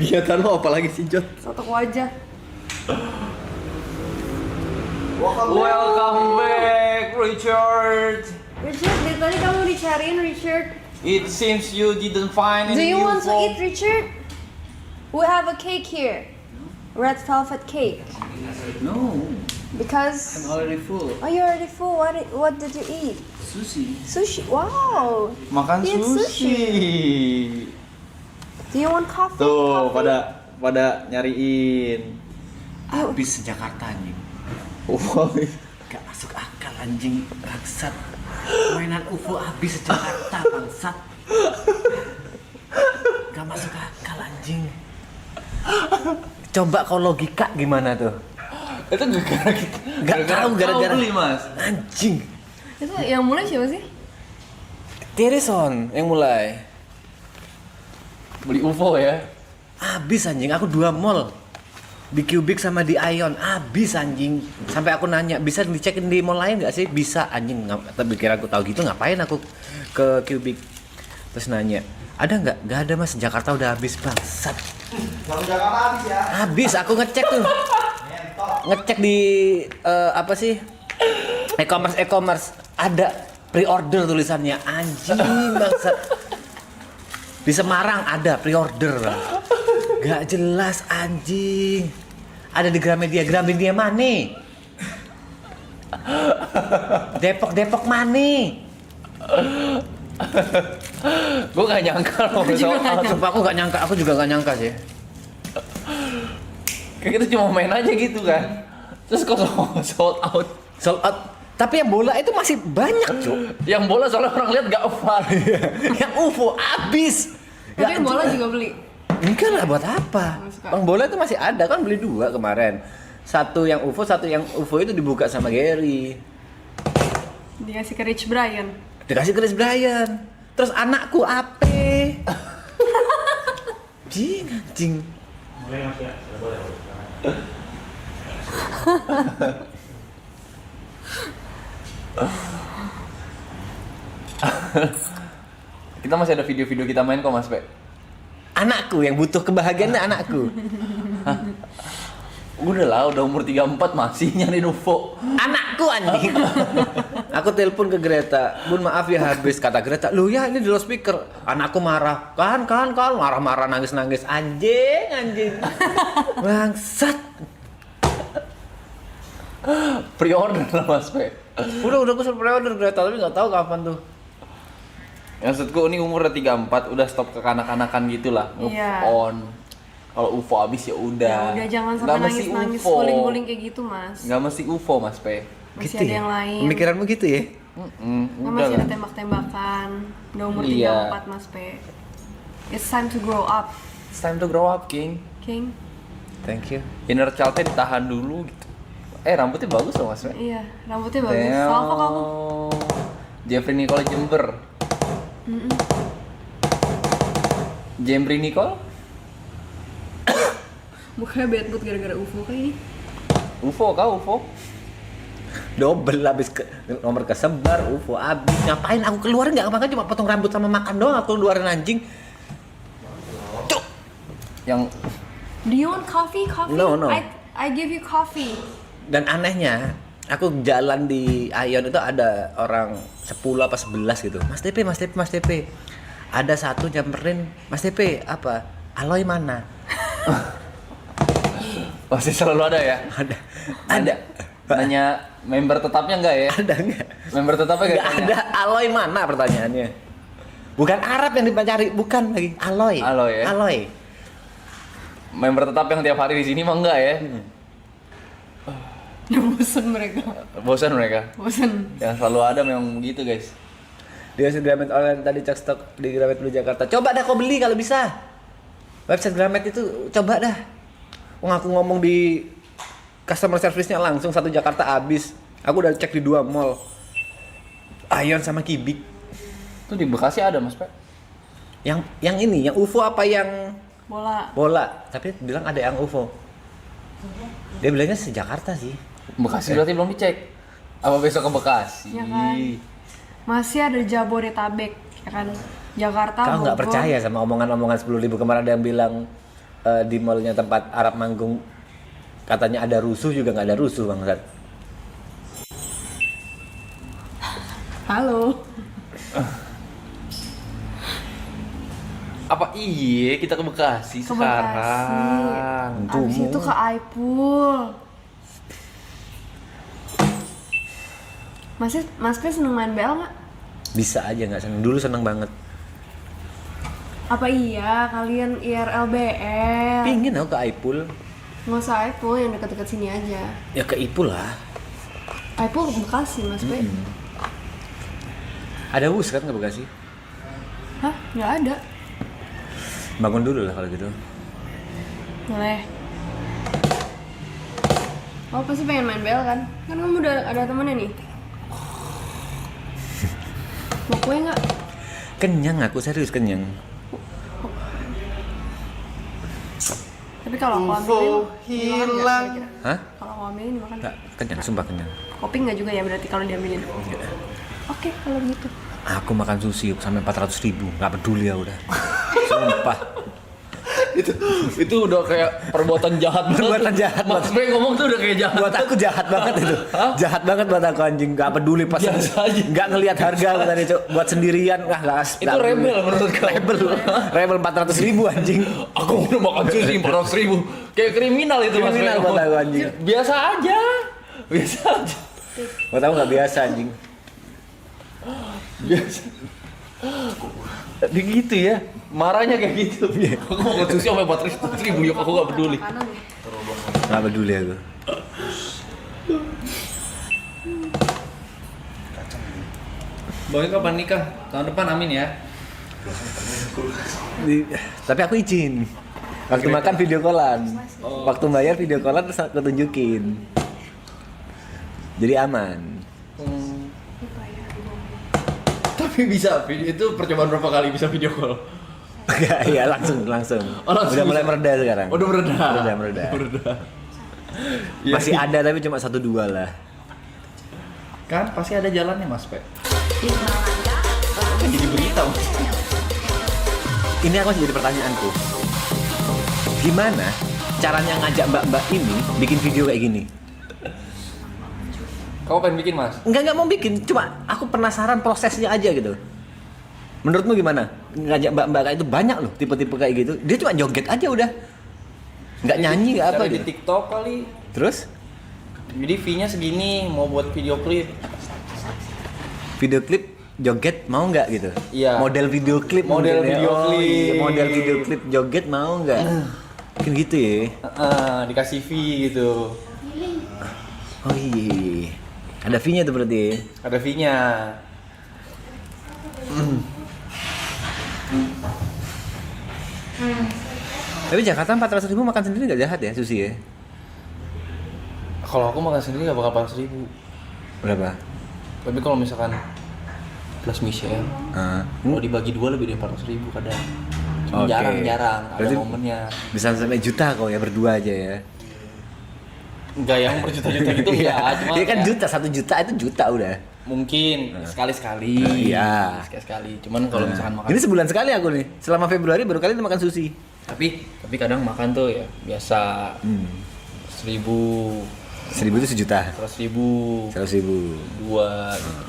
Kegiatan lo apa lagi sih, Jot? Soto aja. Welcome back, Richard. Richard, dari tadi kamu dicariin Richard. It seems you didn't find Do any you want to UFO. eat Richard? We have a cake here. Red velvet cake. No, Because already full. oh, you're already full. What did you eat? Sushi. Sushi. Wow. Makan Eat sushi. Do you want coffee? Tuh, Coffee? pada nyariin. Habis Jakarta anjing. Wow. Gak masuk akal anjing, bangsat. Mainan UFO habis Jakarta, bangsat. Gak masuk akal anjing. Coba kalau logika gimana tuh? Itu gara-gara kita. Gak tahu gara-gara beli, Mas. anjing. Itu yang mulai siapa sih? Terison yang mulai. Beli UFO ya. Habis anjing, aku 2 mall. Di Cubic sama di Ion, habis anjing. Sampai aku nanya, bisa dicekin di mall lain nggak sih? Bisa anjing. Tapi kira aku tahu gitu, ngapain aku ke Cubic? Terus nanya, ada nggak? Nggak ada mas, Jakarta udah habis bangsat. Kalau Jakarta habis ya. Habis, aku ngecek tuh. Ngecek di apa sih? E-commerce ada pre-order tulisannya anjing bangsat. Di Semarang ada pre-order. Gak jelas anjing. Ada di Gramedia mana? Depok mana? Gue gak nyangka loh. Sumpah aku juga gak nyangka sih. Kayak kita cuma main aja gitu kan. Terus kok sold out. Sold out. Tapi yang bola itu masih banyak, Cuk. Yang bola soalnya orang lihat gak far. Yang UFO habis. Tapi yang bola juga beli. Enggak lah, buat apa? Nggak suka. Bang bola itu masih ada kan, beli 2 kemarin. Satu yang UFO itu dibuka sama Gary. Dikasih ke Rich Brian. Dikasih Chris Brian. Terus anakku Ape. Anjing. Kita masih ada video-video kita main kok, Mas Pe. Anakku yang butuh kebahagiaan anakku. Udah lah, udah umur 34 masih nyari UFO. Anakku anjing. Aku telepon ke Greta. Bun maaf ya habis, kata Greta. Lu ya ini di loudspeaker. Anakku marah. Kan marah-marah nangis-nangis anjing. Bangsat. Pre-order lah, Mas Pe. Udah aku suruh pre-order Greta tapi nggak tahu kapan tuh. Maksudku ini umur udah 34, udah stop kekanak-kanakan gitu lah. Move Iya. on. Kalau UFO habis ya udah. Ya udah jangan Nggak sampai mesti nangis-nangis UFO. guling-guling kayak gitu, Mas. Nggak mesti UFO, Mas Pe. Masih ada yang lain. Pemikiranmu gitu ya? Kan Udah masih lah. ada tembak-tembakan. Udah umur Iya. 34, Mas P. It's time to grow up, It's time to grow up, King. King. Thank you. Inner child-nya ditahan dulu gitu. Rambutnya bagus loh, Mas Pe. Iya, rambutnya bagus. Salvo kamu. Jeffrey Nicole Jember. Jembri Nicole? Mukanya bad mood gara-gara UFO kayak ini. UFO kah UFO? Double habis nomor kesebar UFO habis. Ngapain aku keluarin nggak makan cuma potong rambut sama makan doang aku keluarin anjing. Cuk. Yang Do you want coffee? Coffee? No. I give you coffee. Dan anehnya, aku jalan di Ion itu ada orang 10 apa 11 gitu. Mas TP. Ada satu nyamperin, Mas TP apa? Aloy mana? masih selalu ada ya? Ada. Nanya member tetapnya enggak ya? Ada nggak? Member tetapnya Nggak enggak ada. Aloy mana pertanyaannya? Bukan Arab yang dicari, bukan lagi. Aloy. Aloy ya? Aloy. Member tetap yang tiap hari di sini mah enggak ya? Udah bosen mereka. Bosan mereka. Bosen. Yang selalu ada memang begitu, guys. Dia Gramet online tadi cek stok di Gramet Blue Jakarta. Coba dah kau beli kalau bisa. Website Gramet itu coba dah. Wong aku ngomong di customer service-nya langsung satu Jakarta habis. Aku udah cek di 2 mall. Ion sama Kibik. Itu di Bekasi ada, Mas Pe. Yang ini, yang UFO apa yang Bola. bola? Tapi bilang ada yang UFO. Dia bilangnya se-Jakarta sih. Bekasi berarti belum dicek. Apa besok ke Bekasi? Ya kan? Masih ada Jabodetabek, ya kan? Jakarta, Kau nggak Bogor. percaya sama omongan-omongan 10.000 kemarin ada yang bilang di mallnya tempat Arab manggung katanya ada rusuh juga nggak ada rusuh bangsat. Halo. Apa iya kita ke Bekasi Ke sekarang? Bekasi. Abis itu ke Aipul. Mas P seneng main BL nggak? Bisa aja nggak seneng, dulu seneng banget. Apa iya kalian IRL BL? Pingin aku ke Aipul. Nggak usah Aipul, yang deket-deket sini aja. Ya ke Ipul lah. Aipul ke Bekasi Mas P. Ada bus kan ke Bekasi? Hah? Nggak ada. Bangun dulu lah kalau gitu. Boleh. Oh pasti pengen main BL kan? Kan kamu udah ada temennya nih. Mau kue nggak? Kenyang aku, serius kenyang. Tapi kalau aku ambilin, hilang. Hah? Kalau aku ambilin dimakan. Nggak, kenyang, sumpah kenyang. Kopi nggak juga ya berarti kalau diambilin? Oke kalau gitu. Aku makan sushi sampai 400.000, nggak peduli ya udah. Sumpah. Itu udah kayak perbuatan jahat banget. Perbuatan jahat Mas banget. Bey ngomong tuh udah kayak jahat. Buat aku jahat banget itu. Hah? Jahat banget buat aku anjing, nggak peduli pas Biasa aja. nggak ngelihat harga aku tadi Cuk. Buat sendirian nggak Itu rebel menurut kamu? Rebel 400.000 anjing. Aku udah makan sushi 400.000. Kayak kriminal itu Mas Bey. Kriminal buat aku anjing. Biasa aja. Biasa aja. Buat aku nggak biasa anjing. Biasa. Begitu ya. Marahnya kayak gitu. Aku mau makan sushi sampai 400.000 yuk, aku gak peduli. Makanan ya? Nggak peduli aku. Boy kapan nikah? Tahun depan amin ya. Tapi aku izin. Waktu makan video callan. Waktu bayar video callan terus aku tunjukin. Jadi aman. Tapi bisa, itu percobaan berapa kali bisa video call? Enggak, iya langsung. Oh, langsung Udah mulai bisa. mereda sekarang. Udah mereda. Mereda. Ya, Masih ada tapi cuma 1-2 lah. kan pasti ada jalannya Mas Pe. Kan jadi berita Mas. Ini aku masih jadi pertanyaanku. Gimana caranya ngajak mbak-mbak ini bikin video kayak gini? Kamu pengen bikin Mas? Enggak mau bikin, cuma aku penasaran prosesnya aja gitu. Menurutmu gimana? Ngajak mbak-mbak kayak itu banyak loh tipe-tipe kayak gitu. Dia cuma joget aja udah. Nggak nyanyi nggak apa Cari di gitu. TikTok kali. Terus Jadi fee-nya segini, mau buat video klip. video klip joget mau nggak gitu? Iya. Model video klip Model mungkin ya. video Oh, klip. iya, model video klip joget mau nggak? Mungkin gitu ya. Dikasih fee gitu. Oh iya. Ada fee-nya tuh berarti. Ada fee-nya. Tapi Jakarta 400.000 makan sendiri nggak jahat ya sushi ya? Kalau aku makan sendiri gak bakal 400.000. Berapa? Tapi kalau misalkan plus Michelle, kalau dibagi dua lebih dari 400.000 kadang. Cuma Oke. jarang-jarang ada Berarti momennya. Bisa sampai juta kok ya berdua aja ya. Enggak yang berjuta-juta gitu Iya. ya, cuma Iya kan ya, juta, 1 juta itu juta udah. mungkin sekali-sekali. Iya. Sekali-sekali. Cuman kalau misalkan makan Ini sebulan sekali aku nih. Selama Februari baru kali ini makan sushi. tapi kadang makan tuh ya biasa 1.000, 1.000 itu sejuta. 100.000, 100.000. 2 gitu,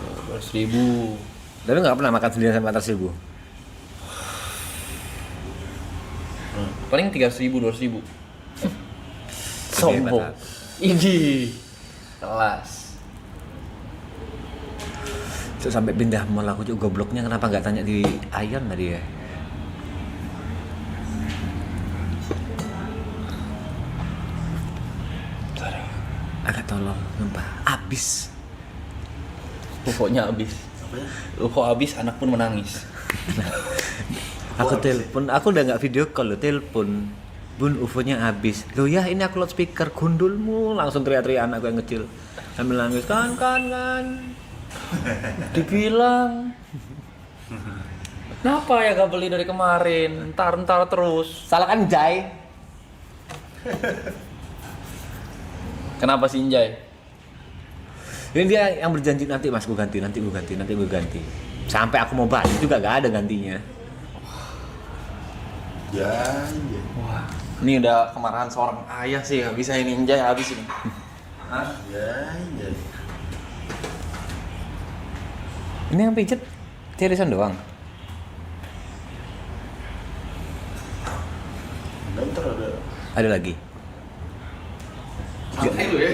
200.000. Tapi nggak pernah makan sendirian sampai 400.000. Paling 300.000, 200.000. Sombong. Ini kelas. Terus sampai pindah mall aku juga gobloknya kenapa nggak tanya di Ayan tadi ya? Agak tolong, sumpah. Abis. Pokoknya habis. Kok habis anak pun menangis. Aku telepon, aku udah nggak video call lo, telepon. Bun, UFO-nya habis. Loh ya, ini aku loudspeaker, gundulmu. Langsung teriak-teriak anakku yang kecil. Sambil nangis, kan. Dibilang. Kenapa ya gak beli dari kemarin? Ntar terus. Salah kan, Jai? Kenapa sih Injay? Ini dia yang berjanji nanti mas gue ganti. Sampai aku mau balik juga gak ada gantinya. Ya. Wah, Ini udah kemarahan seorang ayah sih, nggak bisa ini Injay habis ini. Hah? Ya. Ini yang pijet Tirison doang. Bentar ada. Ada lagi. Santai dulu ya.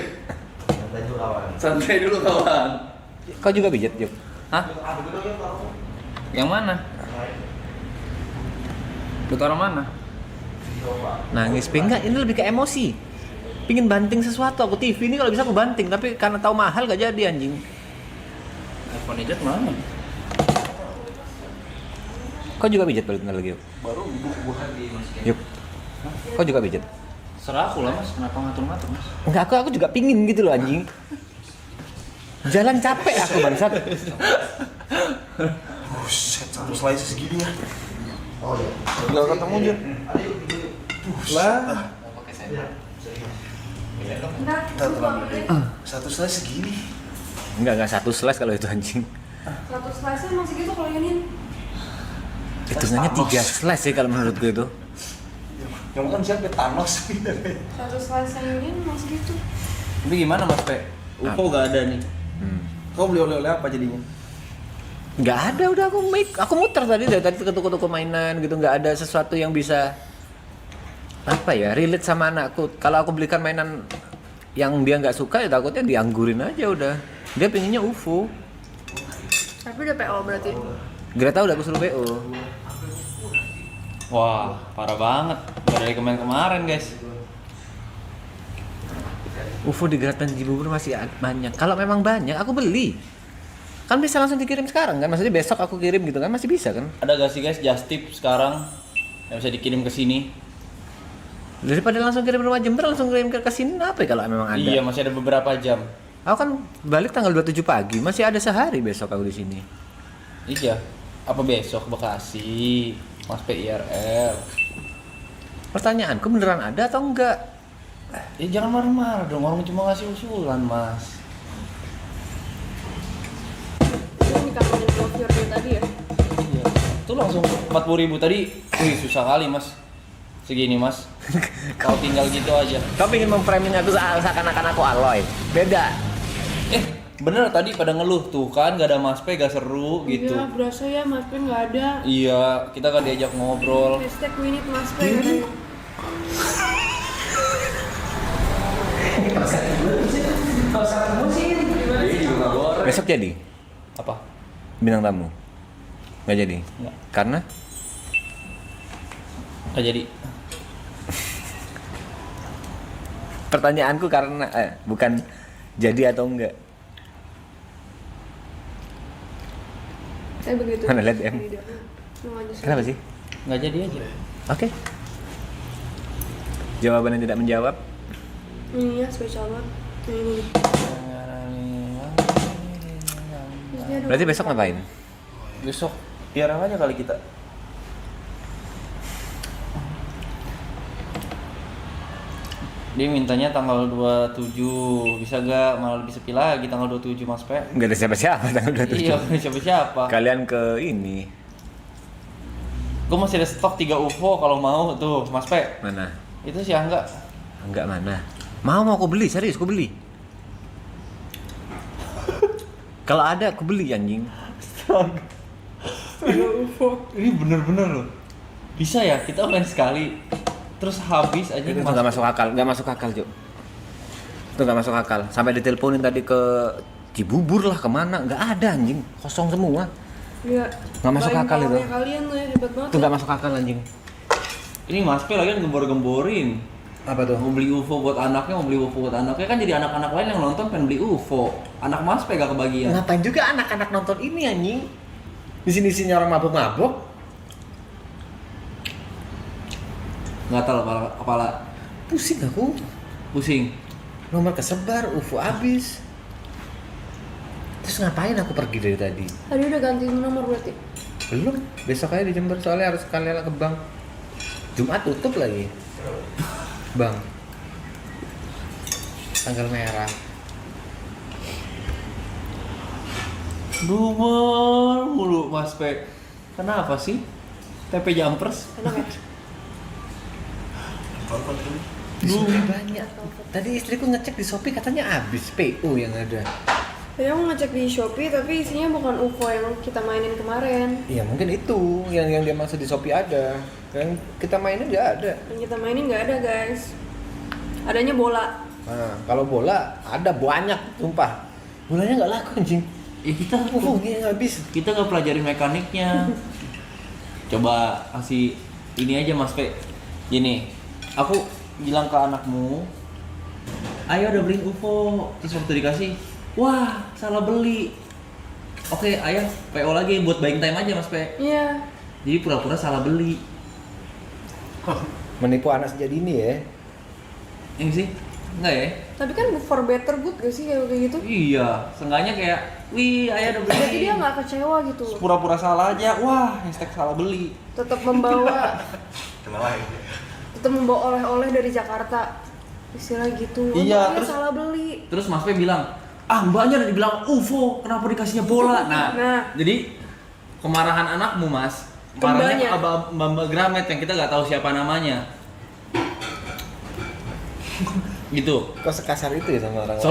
Santai dulu kawan. Santai dulu kawan. Kau juga pijet, Juk? Hah? Yang mana? Lu taruh mana? Nangis, enggak, ini lebih ke emosi. Pingin banting sesuatu, aku TV ini kalau bisa aku banting, tapi karena tahu mahal gak jadi anjing. iPhone ejat mana? Kau juga pijet balik lagi, Yuk? Baru gua lagi mas. Yuk. Kau juga pijet? Serah aku lah mas, kenapa ngatur-ngatur mas? Enggak, aku juga pingin gitu loh anjing. Jalan capek aku bangsat. Buset, satu slice segini ya. Oh iya. Gak ketemu Jun. Lah. Mau pakai senter. Nah, Satu slice segini. Enggak satu slice kalau itu anjing. satu slice masih gitu kalau ini. Hitungannya 3 slice sih kalau menurut gue itu. Yang kan siapa Thanos. Satu slice yang ini masih gitu. Tapi gimana mas Pe? UFO gak ada nih. Kau beli oleh-oleh apa jadinya? Nggak ada, udah aku muter tadi dari tadi ke toko-toko mainan gitu, nggak ada sesuatu yang bisa apa ya relate sama anakku. Kalau aku belikan mainan yang dia nggak suka ya takutnya dianggurin aja udah. Dia pengennya UFO. Tapi udah PO berarti. Greta udah aku suruh PO. Wah, parah banget. Baru dari kemarin guys. UFO di Greta Cibubur masih banyak. Kalau memang banyak aku beli. Kan bisa langsung dikirim sekarang kan? Maksudnya besok aku kirim gitu kan? Masih bisa kan? Ada gak sih guys just tip sekarang yang bisa dikirim ke sini? Daripada langsung kirim rumah Jember langsung kirim ke sini apa ya kalau memang ada? Iya, masih ada beberapa jam. Aku kan balik tanggal 27 pagi, masih ada sehari besok aku di sini. Iya. Apa besok ke Bekasi? Mas PIRL. Pertanyaanku beneran ada atau enggak? Ya jangan marah-marah dong, orang cuma ngasih usulan mas. Ini dikasih browser dia tadi ya. Iya. Itu langsung 40.000 tadi. Wih susah kali mas. Segini mas. Kau tinggal gitu aja. Kau pengen memframing aku seakan-akan aku Aloy? Beda. Bener tadi pada ngeluh tuh kan gak ada Mas P, gak seru gitu. Iya, berasa ya Mas Pen nggak ada. Iya, kita kan diajak ngobrol. Hashtag we need Mas Pen. Besok jadi Apa? bintang tamu? Nggak jadi? Nggak. Karena? Gak jadi. Pertanyaanku karena bukan jadi atau enggak. Saya begitu. Mana lihat, Em? Kenapa sih? Gak jadi aja. Oke. Jawaban yang tidak menjawab. Ini ya spesial banget. Ini. Berarti besok ngapain? Besok tiarang aja kali kita. Dia mintanya tanggal 27, bisa gak malah lebih sepi lagi tanggal 27 Mas P? Nggak ada siapa-siapa tanggal 27. Iya, bukan siapa-siapa. Kalian ke ini. Gue masih ada stok 3 UFO kalau mau tuh Mas P. Mana? Itu sih enggak. Enggak mana? Mau aku beli, serius aku beli. Kalau ada aku beli anjing. Ini bener-bener loh. Bisa ya kita main sekali terus habis aja. Itu nggak masuk akal, nggak masuk akal Cuk. Itu nggak masuk akal. Sampai diteleponin tadi ke Cibubur lah kemana, nggak ada anjing, kosong semua. Iya. Nggak masuk Buying akal itu. powernya kalian tuh ya hebat banget. Itu nggak masuk akal anjing. Ini Mas P lagi gembor-gemborin. Apa tuh? Mau beli UFO buat anaknya, mau beli UFO buat anaknya kan jadi anak-anak lain yang nonton pengen beli UFO. Anak Mas P gak kebagian. Ngapain juga anak-anak nonton ini anjing? Di sini orang mabuk-mabuk. Gatal kepala. Pusing aku. Pusing. Nomor kesebar, UFO abis. Terus ngapain aku pergi dari tadi? Tadi udah ganti nomor berarti. Belum, besok aja di Jember soalnya harus sekalian ke bank. Jumat tutup lagi. Bang. Tanggal merah. Boomer mulu Mas P. Kenapa sih? TP Jumpers? Enak ya? Apa ini? Di Shopee banyak. Tadi istriku ngecek di Shopee katanya habis PO yang ada. Tadi aku ngecek di Shopee tapi isinya bukan UFO yang kita mainin kemarin. Iya mungkin itu yang dia maksud di Shopee ada. Yang kita mainin nggak ada. Yang kita mainin nggak ada guys. Adanya bola. Nah kalau bola ada banyak, sumpah. Bolanya nggak laku anjing. kita Ini habis. kita nggak pelajarin mekaniknya. Coba kasih ini aja Mas Pe. Gini, aku bilang ke anakmu, ayo udah beliin UFO. Terus waktu dikasih, wah salah beli. Oke, ayo PO lagi buat buying time aja Mas Pe. Iya. Jadi pura-pura salah beli. Menipu anak sejak dini ya. Ini sih, enggak ya? Tapi kan for better good gak sih kayak gitu? Iya, seenggaknya kayak, wih ayah udah beli. Berarti dia nggak kecewa gitu. Pura-pura salah aja, wah hashtag salah beli. Tetap membawa Kenal lagi. tetap membawa oleh-oleh dari Jakarta. Istilah gitu. Oh, Iya, mbaknya terus- salah beli. Terus Mas Pe bilang, mbaknya udah dibilang UFO, kenapa dikasihnya bola? Nah. Jadi kemarahan anakmu Mas, marahnya Kembanya. ke Mbak Gramet yang kita nggak tahu siapa namanya. Gitu. Kok sekasar itu ya sama orang?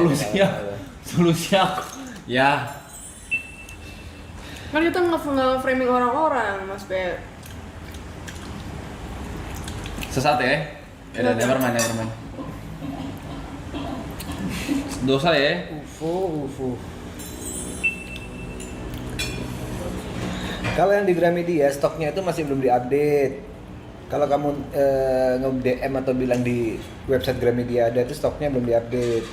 Solusi aku, ya Kan kita nge-framing orang-orang, Mas Pe. sesat ya. Ya udah, never mind. Dosa ya. UFO. Kalau yang di Gramedia stoknya itu masih belum diupdate. Kalau kamu nge-DM atau bilang di website Gramedia ada itu stoknya belum diupdate.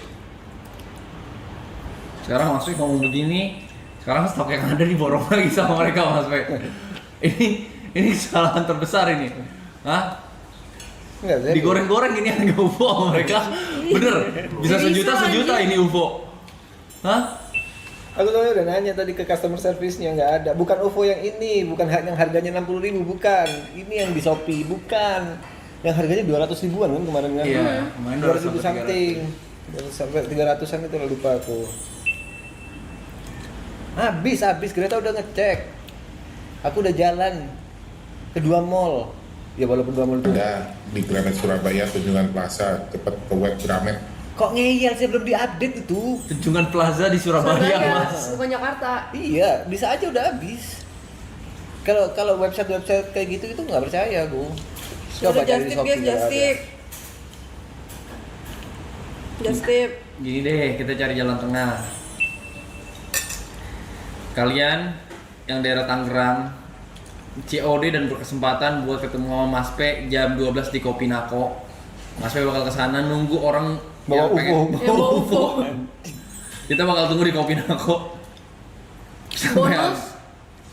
Sekarang Mas Pe ngomong begini, sekarang stok yang ada diborong lagi sama mereka Mas Pe. Ini kesalahan terbesar ini. Hah? Enggak, saya Digoreng-goreng ini harga UFO sama mereka. Bener, bisa sejuta ini UFO. Hah? Aku soalnya udah nanya tadi ke customer service-nya nggak ada. Bukan UFO yang ini, bukan yang harganya 60.000, bukan. Ini yang di Shopee, bukan. Yang harganya 200 ribuan kan kemarin kan? Iya, kemarin 200 ribu 200 sampai something. Sampai 300-an itu lah lupa aku. Habis Greta udah ngecek. Aku udah jalan ke 2 mall. Ya walaupun 2 mall itu Ada di Gramet Surabaya, Tunjungan Plaza, cepet ke web Gramet. kok ngeyel sih belum diupdate itu. Tunjungan Plaza di Surabaya Mas. Bukan Jakarta. Iya, bisa aja udah habis. Kalau website kayak gitu itu nggak percaya aku. Udah cari di just tip guys, Shopee nggak just ada. tip. Just tip. Gini deh, kita cari jalan tengah. Kalian yang daerah Tangerang, COD dan berkesempatan buat ketemu sama Mas Pe jam 12 di Kopinako. Mas Pe bakal kesana nunggu orang Bawa yang pengen UFO. Yang bawa UFO. Kita bakal tunggu di Kopinako. Bonus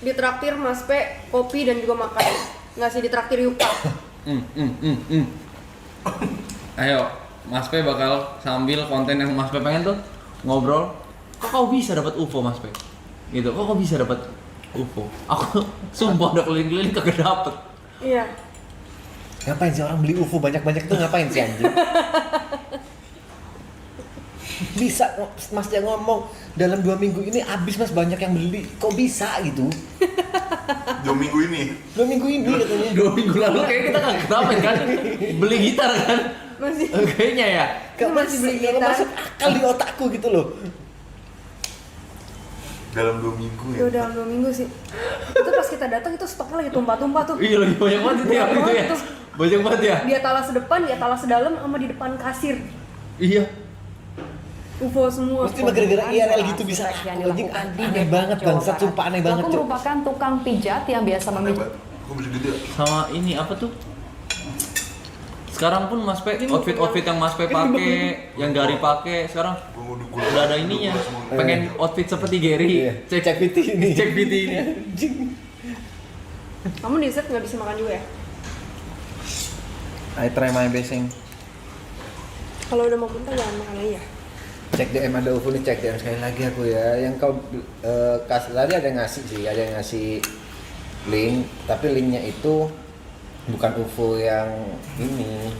ditraktir Mas Pe kopi dan juga makan. Nggak sih ditraktir Yuka. Ayo, Mas Pe bakal sambil konten yang Mas Pe pengen tuh ngobrol. Kok kau bisa dapat UFO Mas Pe? Gitu, kok kau bisa dapat UFO? Aku sumpah udah keliling-keliling kagak dapet. Iya. Ngapain sih orang beli UFO banyak-banyak itu ngapain sih anjing? Bisa Mas yang ngomong dalam 2 minggu ini habis Mas banyak yang beli. Kok bisa gitu? 2 minggu ini. 2 minggu ini katanya. 2 minggu lalu kayak kita kagak dapet kan? Beli gitar kan? Masih. Kayaknya ya. Gak Masih beli nggak gitar. masuk akal di otakku gitu loh. Dalam 2 minggu Ya ya. udah 2 minggu sih. Itu pas kita datang itu stoknya lagi tumpah-tumpah tuh. Iya lagi banyak banget itu ya, Banyak itu ya. banget tuh. Banyak banget ya. Di atas depan, di atas dalam sama di depan kasir. Iya. UFO semua. Mesti mah gara-gara IRL gitu bisa Arsitek yang laku, anjing. dilakukan di Aneh Depok, banget Jawa bangsat, Barat. sumpah aneh banget Pelaku Cok. merupakan tukang pijat yang biasa memijat. Aku beli gitu ya. Sama ini apa tuh? Sekarang pun Mas Pe, outfit yang Mas Pe pakai, yang Gary pakai, sekarang udah ada ininya. Pengen outfit seperti Gary. Iya. Cek PT ini. Cek PT ini. Anjing. Kamu dessert nggak bisa makan juga ya? I try my best. Kalau udah mau muntah jangan makan aja. Cek DM ada UFO nih, cek DM sekali lagi aku ya. Yang kau kasih tadi ada yang ngasih sih, ada yang ngasih link, tapi linknya itu bukan UFO yang ini.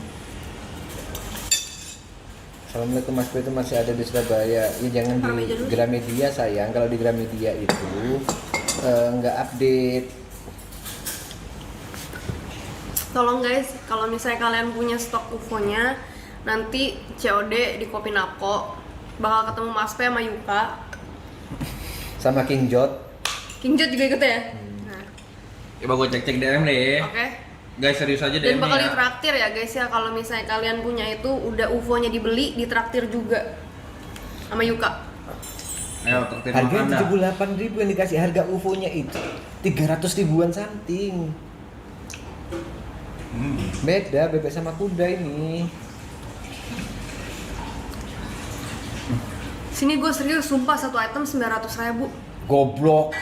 Assalamualaikum Mas Pe, itu masih ada di Surabaya. Ya jangan di Gramedia dulu. Gramedia sayang. Kalau di Gramedia itu nggak update. Tolong guys, kalau misalnya kalian punya stok UFO-nya, nanti COD di Kopinako bakal ketemu Mas P sama Yuka. Sama King Jot. King Jot juga ikut ya? Nah, Coba gue cek-cek DM deh. oke. Guys serius aja Dan DM bakal ya. ditraktir ya guys ya, kalau misalnya kalian punya itu udah UFO-nya dibeli, ditraktir juga sama Yuka. Ayo traktir Harganya makan dah. 78.000 yang dikasih harga UFO-nya itu 300 ribuan something. Beda bebek sama kuda ini. Sini gue serius, sumpah satu item 900.000. Goblok.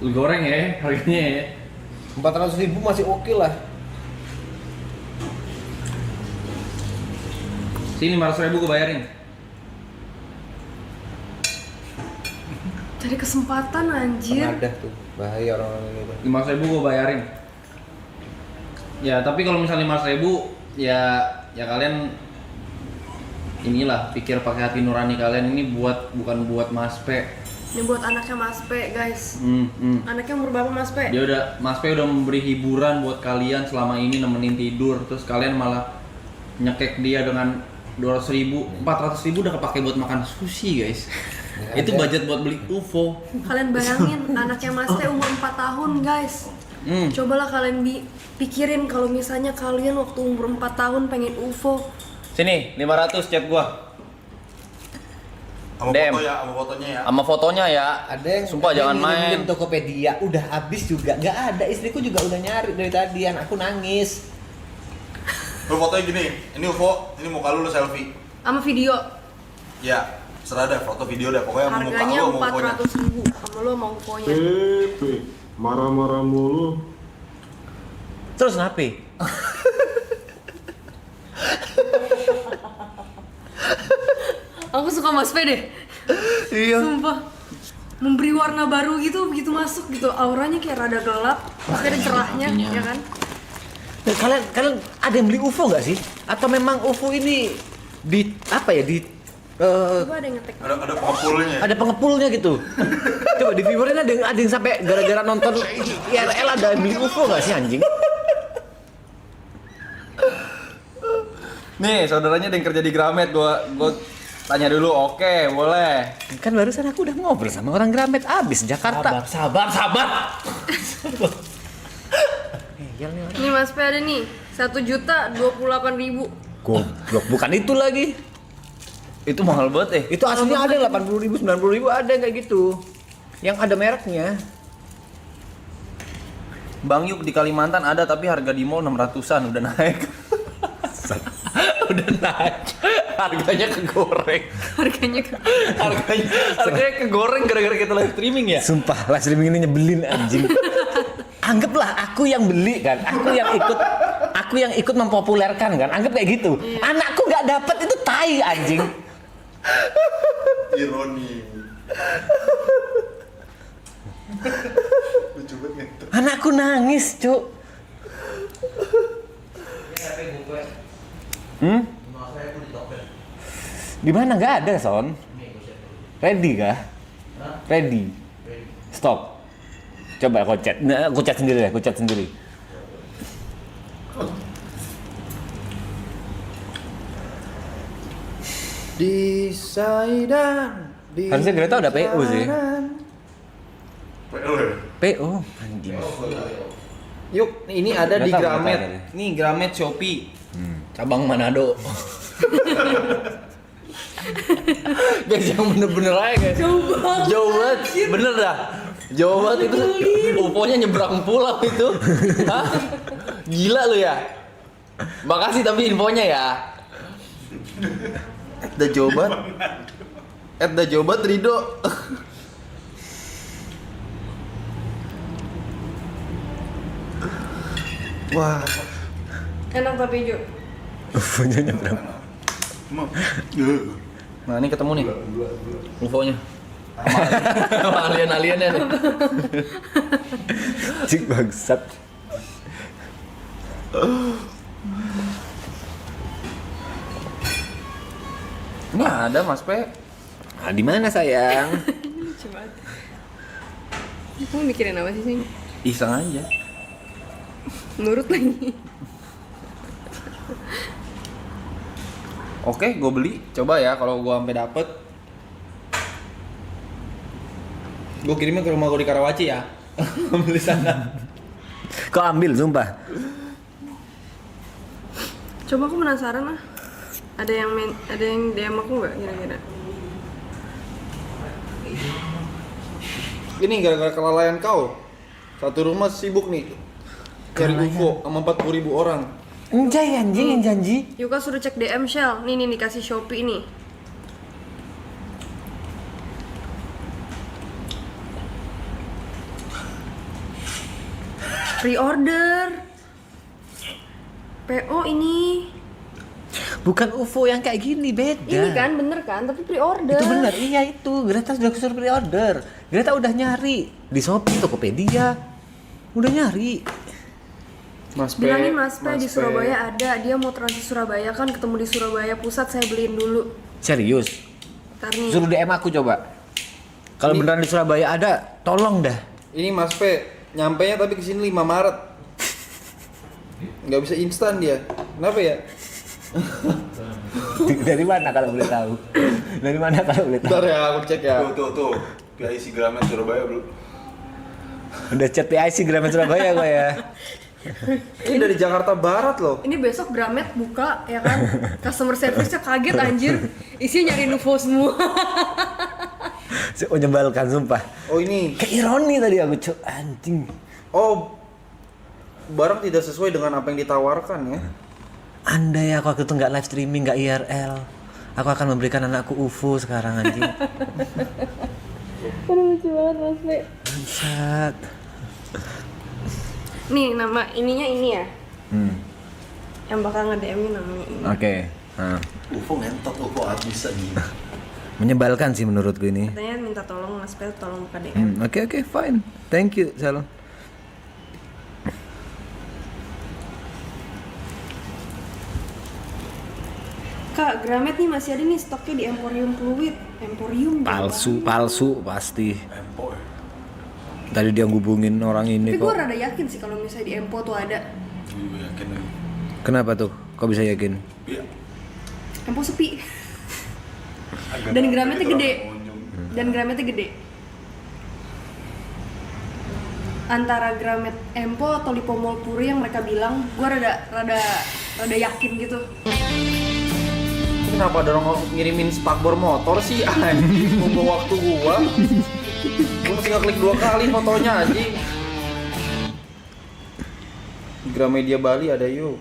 Lu goreng ya harganya ya. 400.000 masih oke lah. Sini 500.000 gue bayarin. Cari kesempatan anjir. Penadah tuh. Bahaya orang-orang gitu. 500.000 gue bayarin. Ya tapi kalau misalnya 500.000 ya kalian inilah pikir pakai hati nurani kalian, ini bukan buat Mas P. Ini buat anaknya Mas P guys. Anaknya umur berapa Mas P? Mas P udah memberi hiburan buat kalian selama ini, nemenin tidur, terus kalian malah nyekek dia dengan 200.000, 400.000 udah kepake buat makan sushi guys. Itu budget buat beli UFO. Kalian bayangin anaknya Mas P umur 4 tahun guys. Cobalah kalian pikirin kalau misalnya kalian waktu umur 4 tahun pengen UFO. Sini 500 chat gua. Sama Dem. foto ya, sama fotonya ya. Sama fotonya ya. Ada yang sumpah jangan main. Tokopedia udah habis juga, nggak ada. Istriku juga udah nyari dari tadi, anakku nangis. Lu fotonya gini, ini UFO, ini muka lu selfie. Sama video. Ya, serah dah foto video dah, pokoknya mau muka Harganya lu mau UFO-nya. 400.000 sama lu sama UFO-nya. Marah-marah mulu. Terus nape? Aku suka Mas P deh. Iya. Sumpah. Memberi warna baru gitu begitu masuk gitu. Auranya kayak rada gelap, tapi ada cerahnya, ya kan? Nah, kalian ada yang beli UFO nggak sih? Atau memang UFO ini di apa ya Coba ada yang ngetek. Ada pengepulnya. ada pengepulnya gitu? Coba di viewerin ada yang sampai gara-gara nonton IRL ada yang beli UFO nggak sih anjing? Nih, saudaranya ada yang kerja di Gramet, gua tanya dulu. Oke, boleh. Kan barusan aku udah ngobrol sama orang Gramet abis Jakarta. Sabar. Nih Mas P ada nih, 1.028.000. Goblok, bukan itu lagi. Itu mahal banget Itu aslinya ada 80.000, 90.000 ada yang kayak gitu. Yang ada mereknya. Bang Yuk di Kalimantan ada tapi harga di mall 600-an udah naik. Udah naik. Harganya kegoreng. Harganya kegoreng gara-gara kita live streaming ya. Sumpah, live streaming ini nyebelin anjing. Anggaplah aku yang beli kan, aku yang ikut mempopulerkan kan, anggap kayak gitu. Anakku nggak dapet itu tai anjing. Ironi. Lucu banget. Anakku nangis, Cuk. Di mana nggak ada, Son? Ready kah? Ready. Stop. Coba aku chat. Nah, aku chat sendiri. Di Saidan. Harusnya Greta udah PO sih. PO anjing. Yuk, ini ada di Nggak tahu, Gramet. nggak tahu. Nih Gramet Shopee. Cabang Manado. Guys, yang bener-bener aja guys. Jauh banget. Bener dah. Jauh banget itu. UFO-nya nyebrang pulau itu. Hah? Gila lu ya. Makasih tapi infonya ya. Udah jauh banget. Udah jauh banget Rido. Wah. Enak tapi Jo. UFO-nya nyebrang. Nah ini ketemu nih UFO-nya. Sama alien-aliennya nih. Cik bangsat. Ini ada Mas P. Ah, di mana sayang? Coba. Kamu mikirin apa sih sih? Iseng aja. Nurut lagi. Oke, gue beli. Coba ya kalau gue sampai dapet. Gue kirimnya ke rumah gue di Karawaci ya. Beli sana. Kau ambil, sumpah. Coba aku penasaran lah. Ada yang DM aku nggak kira-kira? Ini gara-gara kelalaian kau. Satu rumah sibuk nih. Cari UFO sama 40.000 orang. Anjay anjing yang janji. Yuka suruh cek DM Shell. Nih dikasih Shopee nih. Pre-order. PO ini. Bukan UFO yang kayak gini, beda. Ini kan bener kan, tapi pre-order. Itu bener, iya itu. Greta sudah suruh pre-order. Greta udah nyari di Shopee, Tokopedia. Udah nyari. Mas P. Bilangin Mas P di Surabaya ada. Dia mau transit Surabaya kan, ketemu di Surabaya pusat, saya beliin dulu. Serius? Ntar nih. Suruh DM aku coba. Kalau beneran di Surabaya ada, tolong dah. Ini Mas P. Nyampenya tapi kesini 5 Maret. Nggak bisa instan dia. Kenapa ya? Dari mana kalau boleh tahu? Dari mana kalau boleh tahu? Bentar ya, aku cek ya. Tuh. PIC Gramet Surabaya bro. Udah chat PIC Gramet Surabaya gue ya. Ini dari Jakarta Barat loh. Ini besok Gramet buka ya kan, customer service-nya kaget anjir, isinya nyari UFO semua. Menyebalkan sumpah. Oh ini. Kayak ironi tadi aku anjing. Oh, barang tidak sesuai dengan apa yang ditawarkan ya. Andai aku waktu itu nggak live streaming, nggak IRL, aku akan memberikan anakku UFO sekarang anjing. Aduh lucu banget Mas P. Bangsat. Nih nama ininya ini ya. Yang bakal nge-DM-in namanya ini. Oke. Nah. UFO ngentot, UFO habis aja. Menyebalkan sih menurutku ini. Katanya minta tolong Mas P tolong buka DM. Oke, fine. Thank you, Salon. Kak, Gramet nih masih ada nih stoknya di Emporium Fluid. Emporium. Palsu pasti. Empo ya. Tadi dia ngubungin orang ini Tapi gue kok. rada yakin sih kalau misalnya di Empo tuh ada. Gue yakin lagi. Kenapa tuh? Kok bisa yakin? Iya. Empo sepi. Agak Dan Grametnya gitu gede. lah, pengunjung. Dan Grametnya gede. Antara Gramet Empo atau Lipo Mall Puri yang mereka bilang, gue rada yakin gitu. Kenapa ada orang ngirimin spakbor motor sih? Anjing, buang waktu gua. Gua mesti ngeklik 2 kali fotonya anjing. Gramedia Bali ada yuk.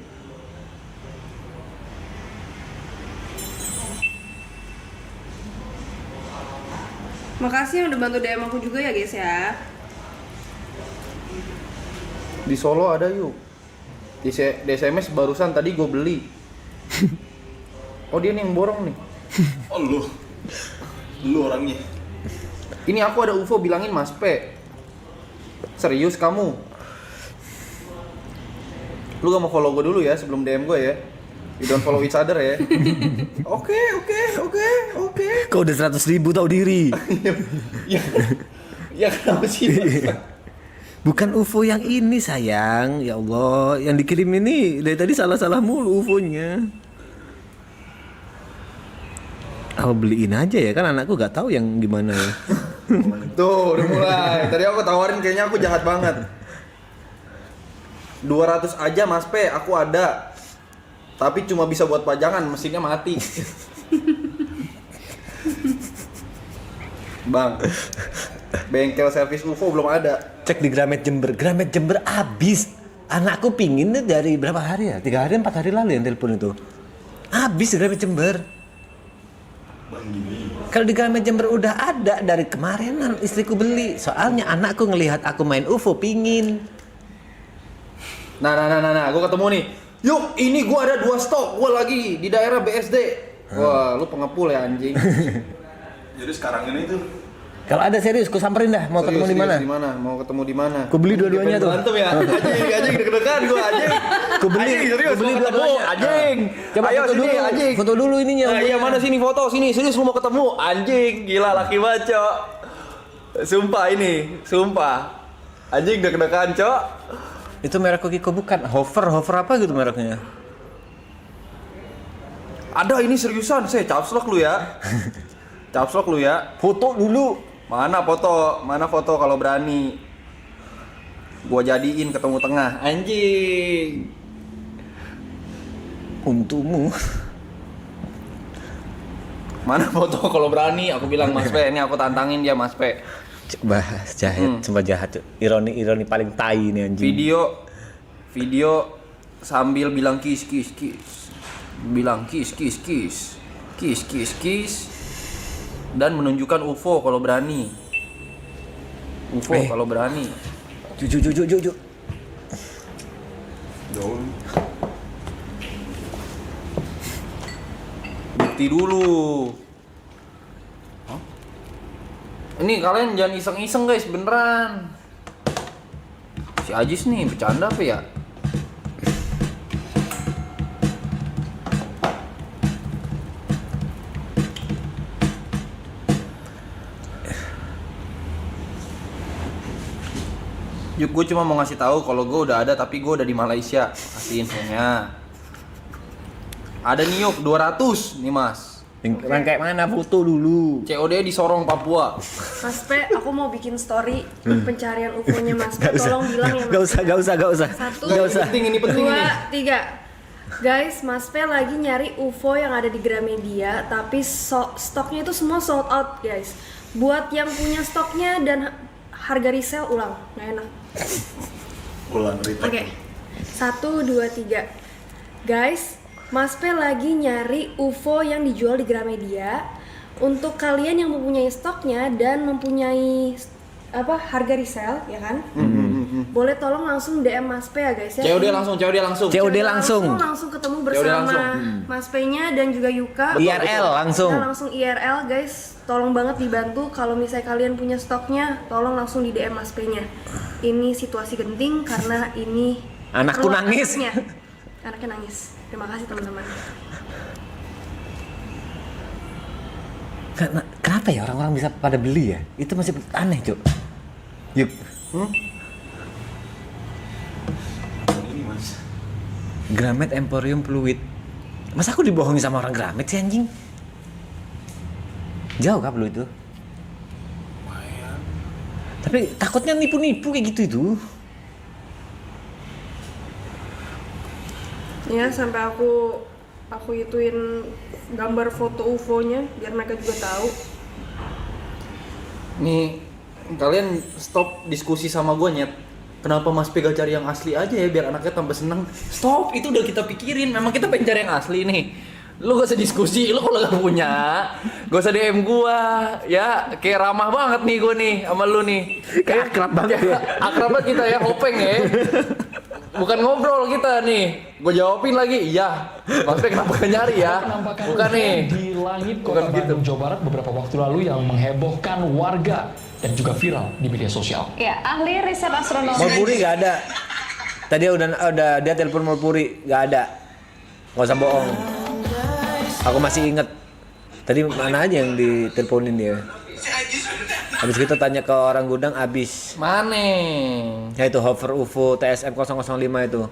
Makasih yang udah bantu DM aku juga ya guys ya. Di Solo ada yuk. Di SMS barusan tadi gue beli. Oh dia nih yang borong nih. Oh lu orangnya. Ini aku ada UFO bilangin Mas P. Serius kamu? Lu gak mau follow gue dulu ya sebelum DM gue ya. You don't follow each other ya. Oke. Kau udah 100.000 tahu diri. Ya kenapa sih? Bukan UFO yang ini sayang. Ya Allah, yang dikirim ini dari tadi salah-salah mulu UFO-nya. Aku beliin aja ya kan anakku gak tahu yang gimana ya. Tuh udah mulai. Tadi aku tawarin kayaknya aku jahat banget. 200 aja Mas P, aku ada. Tapi cuma bisa buat pajangan, mesinnya mati. Bang, bengkel servis UFO belum ada. Cek di Gramet Jember habis. Anakku pingin tuh dari berapa hari ya? 3 hari 4 hari lalu yang telepon itu. Habis di Gramet Jember. Kalau di Gramet Jember udah ada dari kemarinan istriku beli. Soalnya anakku ngelihat aku main UFO pingin. Nah, gue ketemu nih. Yuk, ini gue ada 2 stok. Gue lagi di daerah BSD. Wah, lu pengepul ya anjing. Jadi sekarang ini tuh Kalau ada serius, ku samperin dah. Mau ketemu di mana? Di mana? Mau ketemu di mana? Ku beli dua-duanya tuh. Berantem ya. Anjing deg-degan gue anjing. Ku beli, Serius, ku beli mau ketemu, dua-duanya. anjing. Coba Ayo foto sini, dulu, anjing. foto dulu ininya. Nah, iya mana sini foto sini. Serius lu mau ketemu? Anjing, gila laki banget, Cok. Sumpah ini, sumpah. Anjing deg-degan, Cok. Itu merek Kiko bukan? Hover apa gitu mereknya? Ada ini seriusan, saya capslok lu ya. Capslok lu ya. Foto dulu. Mana foto kalau berani. Gua jadiin ketemu tengah. Anjing. Untukmu. Mana foto kalau berani? Aku bilang Mas Pe, ini aku tantangin dia Mas Pe. Coba jahat, sumpah jahat tuh. Ironi paling tai nih anjing. Video sambil bilang kiss. Bilang kiss. Dan menunjukkan UFO kalau berani. UFO kalau berani. Ju. Jauh. Bukti dulu. Hah? Ini kalian jangan iseng-iseng guys, beneran. Si Ajis nih bercanda apa ya? Yuk, gue cuma mau ngasih tahu kalau gue udah ada, tapi gue udah di Malaysia. Kasih infonya. Ada nih Yuk, 200 nih Mas. Rangkai mana foto dulu. COD di Sorong, Papua. Mas Pe, aku mau bikin story pencarian UFO-nya Mas Pe. Tolong bilang ya Mas. Gak usah. Satu, Gak usah. Ini penting ini. 2, 3. Guys, Mas Pe lagi nyari UFO yang ada di Gramedia, tapi stoknya itu semua sold out, guys. Buat yang punya stoknya dan harga resell ulang, nggak enak. Ulang repeat. Oke, 1, 2, 3. Guys, Mas Pe lagi nyari UFO yang dijual di Gramedia. Untuk kalian yang mempunyai stoknya dan mempunyai harga resell, ya kan? Boleh tolong langsung DM Mas Pe ya guys ya. COD langsung. Langsung ketemu bersama Mas P-nya dan juga Yuka. IRL langsung. Kita langsung IRL guys. Tolong banget dibantu kalau misalnya kalian punya stoknya, tolong langsung di DM Mas P-nya. Ini situasi genting karena ini Anakku perlu nangis. Anaknya nangis. Terima kasih teman-teman. Kenapa ya orang-orang bisa pada beli ya? Itu masih aneh, Cuk. Yuk. Ini Mas. Gramet Emporium Fluid. Masa aku dibohongi sama orang Gramet sih anjing? Jauh kah lu itu? Tapi takutnya nipu-nipu kayak gitu itu. Ya sampai aku ituin gambar foto UFO-nya biar mereka juga tahu. Nih, kalian stop diskusi sama gue Nyet. Kenapa Mas P gak cari yang asli aja ya biar anaknya tambah seneng? Stop, itu udah kita pikirin. Memang kita pengen cari yang asli nih. Lu gak usah diskusi, lu kalau gak punya gak usah DM gua. Ya, kayak ramah banget nih gua nih sama lu nih. Kayak akrab banget ya. Akrab banget kita ya, hopeng ya. Bukan ngobrol kita nih. Gue jawabin lagi, iya. Mas P kenapa gak nyari ya? Penampakan Bukan UFO nih. di langit Bukan kota gitu. Bandung, Jawa Barat beberapa waktu lalu yang menghebohkan warga dan juga viral di media sosial. Ya, ahli riset astronomi. Mulpuri gak ada. Tadi udah dia telepon Mulpuri, gak ada. Gak usah bohong. Aku masih inget. Tadi mana aja yang diteleponin dia. Habis kita tanya ke orang gudang habis. Mana? Ya itu hover UFO TSM 005 itu.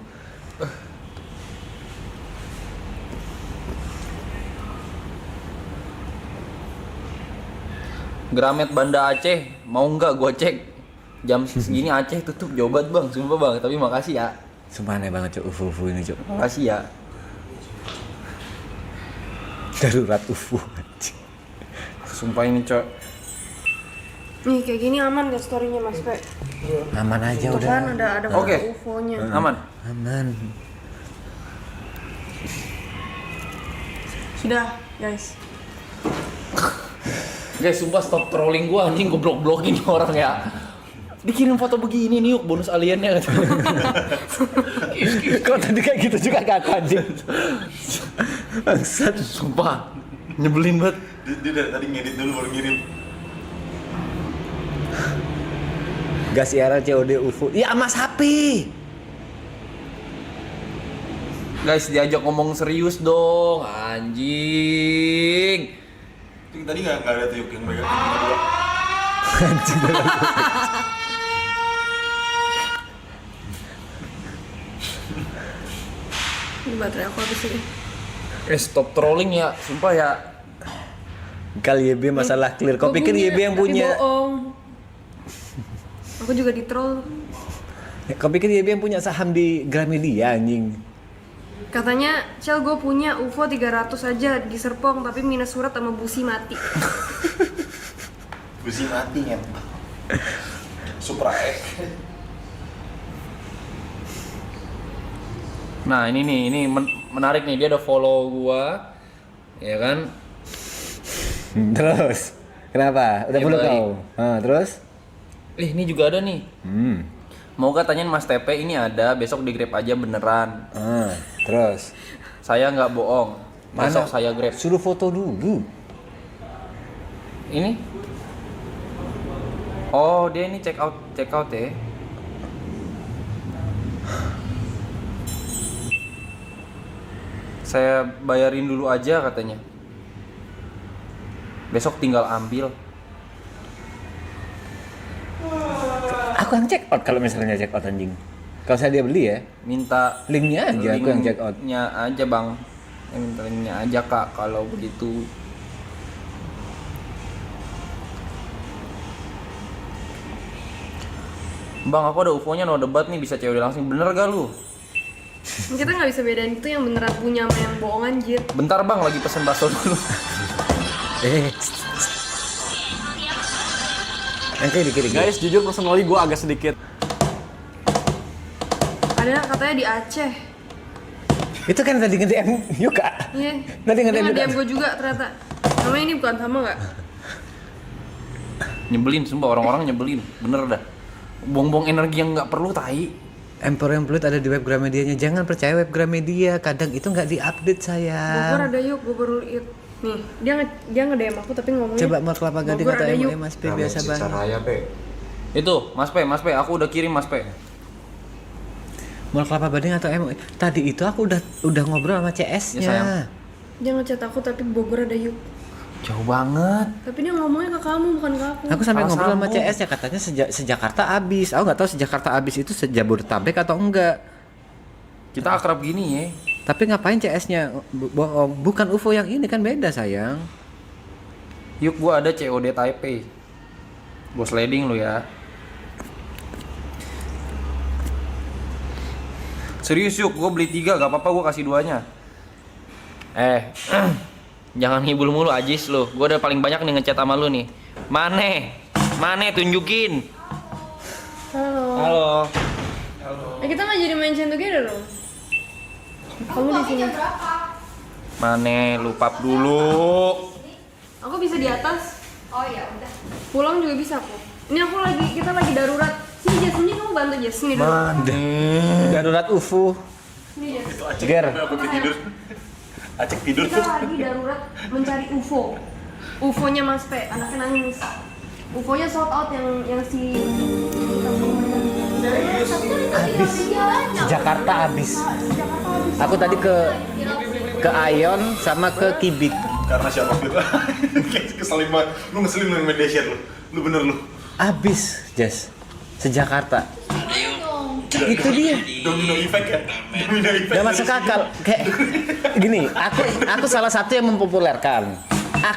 Gramet Banda Aceh, mau nggak gua cek? Jam segini Aceh tutup, Jobat bang, sumpah bang. Tapi makasih ya, Sumpah aneh banget Cuk, UFO ini Cuk. makasih ya. Darurat UFO anjing. Sumpah ini cok. Nih kayak gini aman gak story-nya Mas Pe? Aman aja Tuh udah. kan ada Oke. foto UFO-nya. Aman. Aman. Sudah, guys. Guys, sumpah stop trolling gua anjing, gua blok-blokin orang ya. Dikirim foto begini nih yuk, bonus aliennya. Kok tadi kayak gitu juga ke aku anjing. Bangsat. Sumpah, nyebelin banget. Dia tadi ngedit dulu baru ngirim. Gas IRL COD UFO. Ya Mas Hapi. Guys, diajak ngomong serius dong, anjing. Tadi nggak ada tuh Yuk yang megang ini dua. Anjing. baterai aku habis ini. Stop trolling ya, sumpah ya. Kali YB masalah clear. Kau Gua pikir YB yang tapi punya? bohong. Aku juga di troll. Kau pikir YB yang punya saham di Gramedia anjing? Katanya, Cel gue punya UFO 300 aja di Serpong tapi minus surat sama busi mati. Busi mati ya. Supra X. Nah ini nih, ini menarik nih, dia ada follow gua, ya kan? Terus kenapa? Udah Ya, follow baik. kau? Terus? Ini juga ada nih. Mau gak tanyain Mas TP, ini ada, besok di Grab aja beneran. Terus? Saya nggak bohong, besok saya Grab. Suruh foto dulu. Ini? Oh dia ini check out ya. Saya bayarin dulu aja katanya. Besok tinggal ambil. Aku yang check out kalau misalnya check out anjing. Kalau saya dia beli ya, Minta linknya aja aku yang check out. linknya aja bang. Minta linknya aja kak kalau begitu. Bang aku ada UFO-nya no debat nih, bisa cewek langsung, bener gak lu? Kita nggak bisa bedain itu yang beneran punya sama yang bohong anjir. Bentar bang, lagi pesen bakso dulu. Yang kiri. Guys, jujur personally gue agak sedikit. Ada katanya di Aceh. Itu kan tadi nge-DM Yuka. Iya. Tadi nge-DM Dia Yuka. gue juga ternyata. Namanya ini bukan sama nggak? Nyebelin, sumpah orang-orang nyebelin, bener dah. Buang-buang energi yang nggak perlu, tai. Emporium Fluid ada di web Gramedianya. Jangan percaya web Gramedia. Kadang itu nggak diupdate Bogor sayang. ada yuk, gue baru liat. Nih, dia nge-DM aku tapi ngomongnya. Coba Mall Kelapa Gading Bogor atau ada yuk. MUI Mas P biasa banget. Raya, Pe. Itu, Mas P, aku udah kirim Mas P. Mall Kelapa Gading atau MUI. Tadi itu aku udah ngobrol sama CS-nya. Ya, sayang. Dia ngechat aku tapi Bogor ada yuk. Jauh banget. Tapi dia ngomongnya ke kamu bukan ke aku. Aku sampai Salah ngobrol sama sambung. CS-nya katanya sejakarta habis. Aku nggak tahu sejakarta habis itu sejabodetabek atau enggak. Kita akrab gini ya. Tapi ngapain CS-nya bohong? Bukan UFO yang ini kan beda sayang. Yuk gua ada COD Taipei. Bos leading lu ya. Serius yuk, gua beli 3, gak apa-apa gua kasih 2-nya. Jangan ngibul mulu Ajis lu. Gua udah paling banyak nih ngechat sama lu nih. Mane tunjukin. Halo. Halo. Kita nggak jadi mention together dong. Kamu di sini. Mane lu pap dulu. Aku bisa di atas. Oh ya udah. Pulang juga bisa aku. Ini kita lagi darurat. Sini Jess, ini kamu bantu Jess. Sini dulu. Darurat UFO. Sini Jess. Ger. Aku tidur. Acek tidur Kita tuh. lagi darurat mencari UFO. UFO-nya Mas P, anaknya nangis. UFO-nya sold out yang si Habis. Jakarta habis. Aku tadi ke Ion sama ke Kibik. Karena siapa gitu. Keselin banget. Lu ngeselin lu yang media share lu. Lu bener lu. Habis, Jess. Sejakarta. Itu dia. Domino effect ya. Domino effect. Gak masuk akal. Kayak gini, aku salah satu yang mempopulerkan.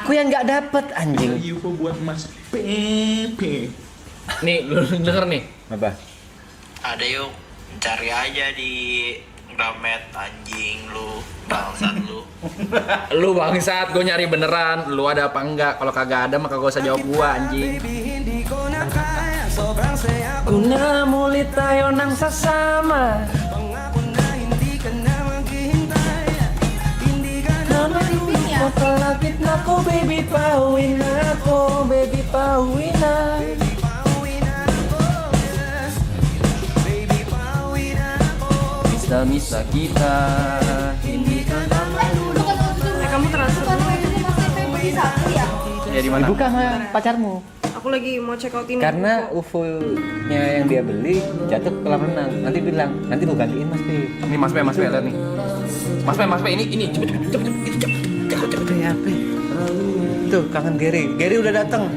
Aku yang nggak dapet anjing. UFO buat Mas Pepe. Nih, lu denger nih. Apa? Ada yuk, cari aja di Gramet anjing lu, bangsat lu. Lu bangsat, gue nyari beneran. Lu ada apa enggak? Kalau kagak ada maka gak usah jawab gua anjing. Kuna mulit tayo nang sasama. Kalapit na ko, baby, pauwi na ako, baby, pauwi na. Misa kita, hindi ka naman. kamu transfer dulu. Ya di mana? Dibuka sama pacarmu. Aku lagi mau check out ini. Karena UFO-nya yang dia beli jatuh ke kolam renang. Nanti bilang, nanti gua gantiin Mas P. Ini Mas P lihat nih. Mas P ini cepet. Apa? Tuh kangen Gary. Gary udah datang.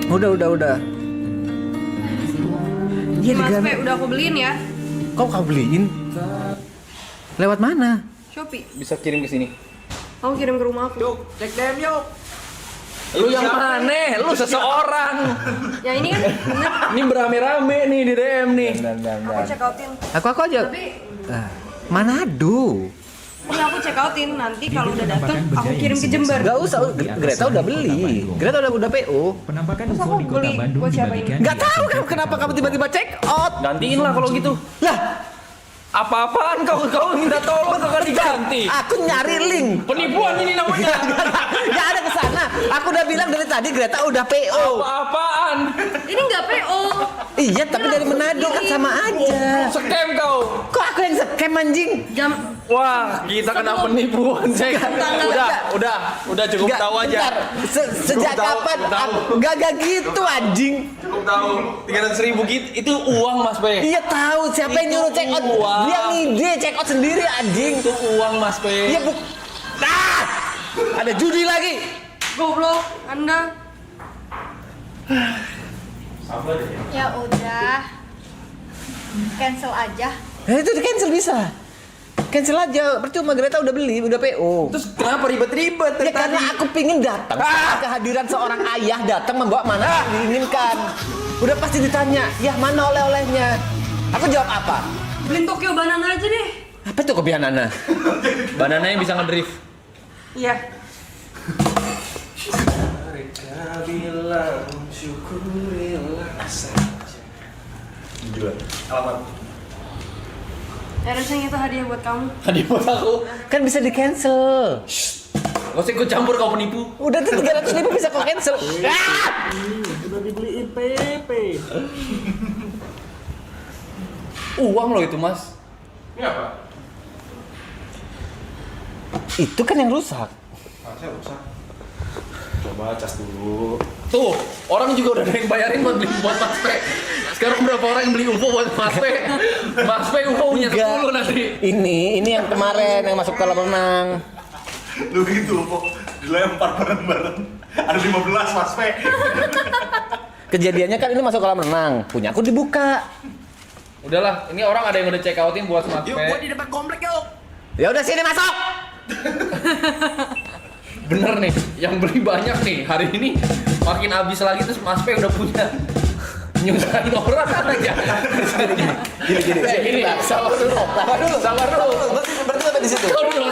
Udah. Iya di Mas P Gramet. udah aku beliin ya. Kau beliin? Lewat mana? Shopee. Bisa kirim ke sini. Kamu kirim ke rumah aku. Cek DM yuk. Lu yang mana? Lu seseorang. Ya ini kan bener. Ini berame-rame nih di DM nih. Aku check outin. Aku aja. Tapi Manado. ini aku check outin nanti kalau udah datang aku kirim ke Jember. Gak usah, Greta udah beli. Greta udah PO. Penampakan Terus aku beli buat siapa ini? Gak tahu kan kenapa kamu tiba-tiba check out. Gantiin lah kalau gitu. Lah, Apa-apaan kau minta tolong kagak diganti. aku nyari link. Penipuan ini namanya. Gak ada kesana. Aku udah bilang dari tadi Greta udah PO. Apa-apaan? Ini nggak PO. Iya, tapi dari Manado kan sama aja. Scam kau. Kok aku yang scam anjing? Jam Wah, kita kena penipuan, Cek. Udah cukup Nggak, tahu aja. bentar. Sejak Cukup tahu, kapan? cukup tahu. Gak gitu anjing. Cukup tahu. 300.000 gitu itu uang, Mas Pe. Iya tahu siapa yang Itu nyuruh check out. uang. Dia ngide check out sendiri anjing. Itu uang, Mas Pe. Iya ada judi lagi. goblok Anda. Ya udah. Cancel aja. Nah, itu di cancel bisa. Cancel aja, percuma Greta udah beli, udah PO. Terus kenapa ribet-ribet Ya karena aku pingin datang. Kehadiran seorang ayah datang membawa mana yang diinginkan. Udah pasti ditanya, ya mana oleh-olehnya? Aku jawab apa? Beliin Tokyo Banana aja deh. Apa tuh kebianana? Banana yang bisa ngedrift. Iya. Harusnya itu hadiah buat kamu. Tadi buat aku. Kan bisa di cancel. Gak usah ikut campur kau penipu. Udah tuh 300.000 bisa kau cancel. Udah dibeliin PP. Uang loh itu, Mas. Ini apa? Itu kan yang rusak. Saya rusak. Coba cas dulu. Tuh, orang juga udah ada yang bayarin buat beli buat Mas Pe. Sekarang berapa orang yang beli UFO buat Mas Pe? Mas Pe UFO punya 10 nanti. Ini yang kemarin yang masuk kolam renang. Lu gitu kok dilempar bareng-bareng. Ada 15 Mas Pe. Kejadiannya kan ini masuk kolam renang, punya aku dibuka. Udahlah, ini orang ada yang udah check outin buat Mas Pe. depan komplek yuk. Ya udah sini masuk. Bener nih, yang beli banyak nih. Hari ini makin habis lagi terus Mas Pe udah punya nyusahin orang aja. Gini. Sabar dulu. Berarti sampai di situ. Kau dulu.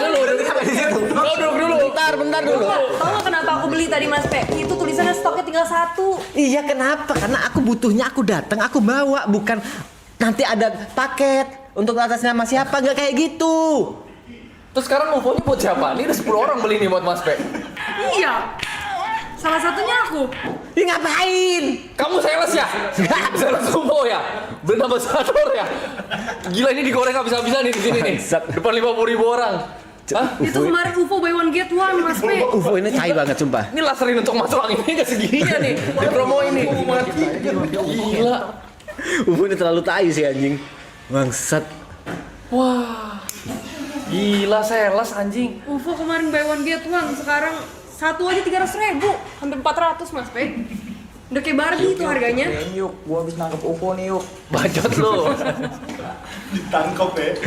Sampai di situ. Kau dulu. Bentar dulu. Tahu nggak kenapa aku beli tadi Mas Pe? Itu tulisannya stoknya tinggal 1. Iya kenapa? Karena aku butuhnya, aku datang, aku bawa, bukan nanti ada paket untuk atas nama siapa, nggak kayak gitu. Terus sekarang UFO-nya buat siapa? Ini udah 10 orang beli nih buat Mas Pe. Iya. Salah satunya aku. Ih ngapain? Kamu sales ya? Sales UFO ya? Brand ambassador ya? Gila ini digoreng habis-habisan nih di sini nih. Bangsat. Depan 50.000 orang. Hah? Itu kemarin UFO buy one get one Mas Pe. UFO ini cair banget sumpah. Ini laserin untuk masuk angin ini gak segininya nih. Di promo ini. Gila. UFO ini terlalu tai sih anjing. Bangsat. Wah. Gila sales anjing. UFO kemarin buy one get one, sekarang satu aja 300.000, hampir 400 Mas Pe. Udah kayak Barbie itu harganya. Yuk, gua habis nangkep UFO nih yuk. Bacot lu. Ditangkap ya.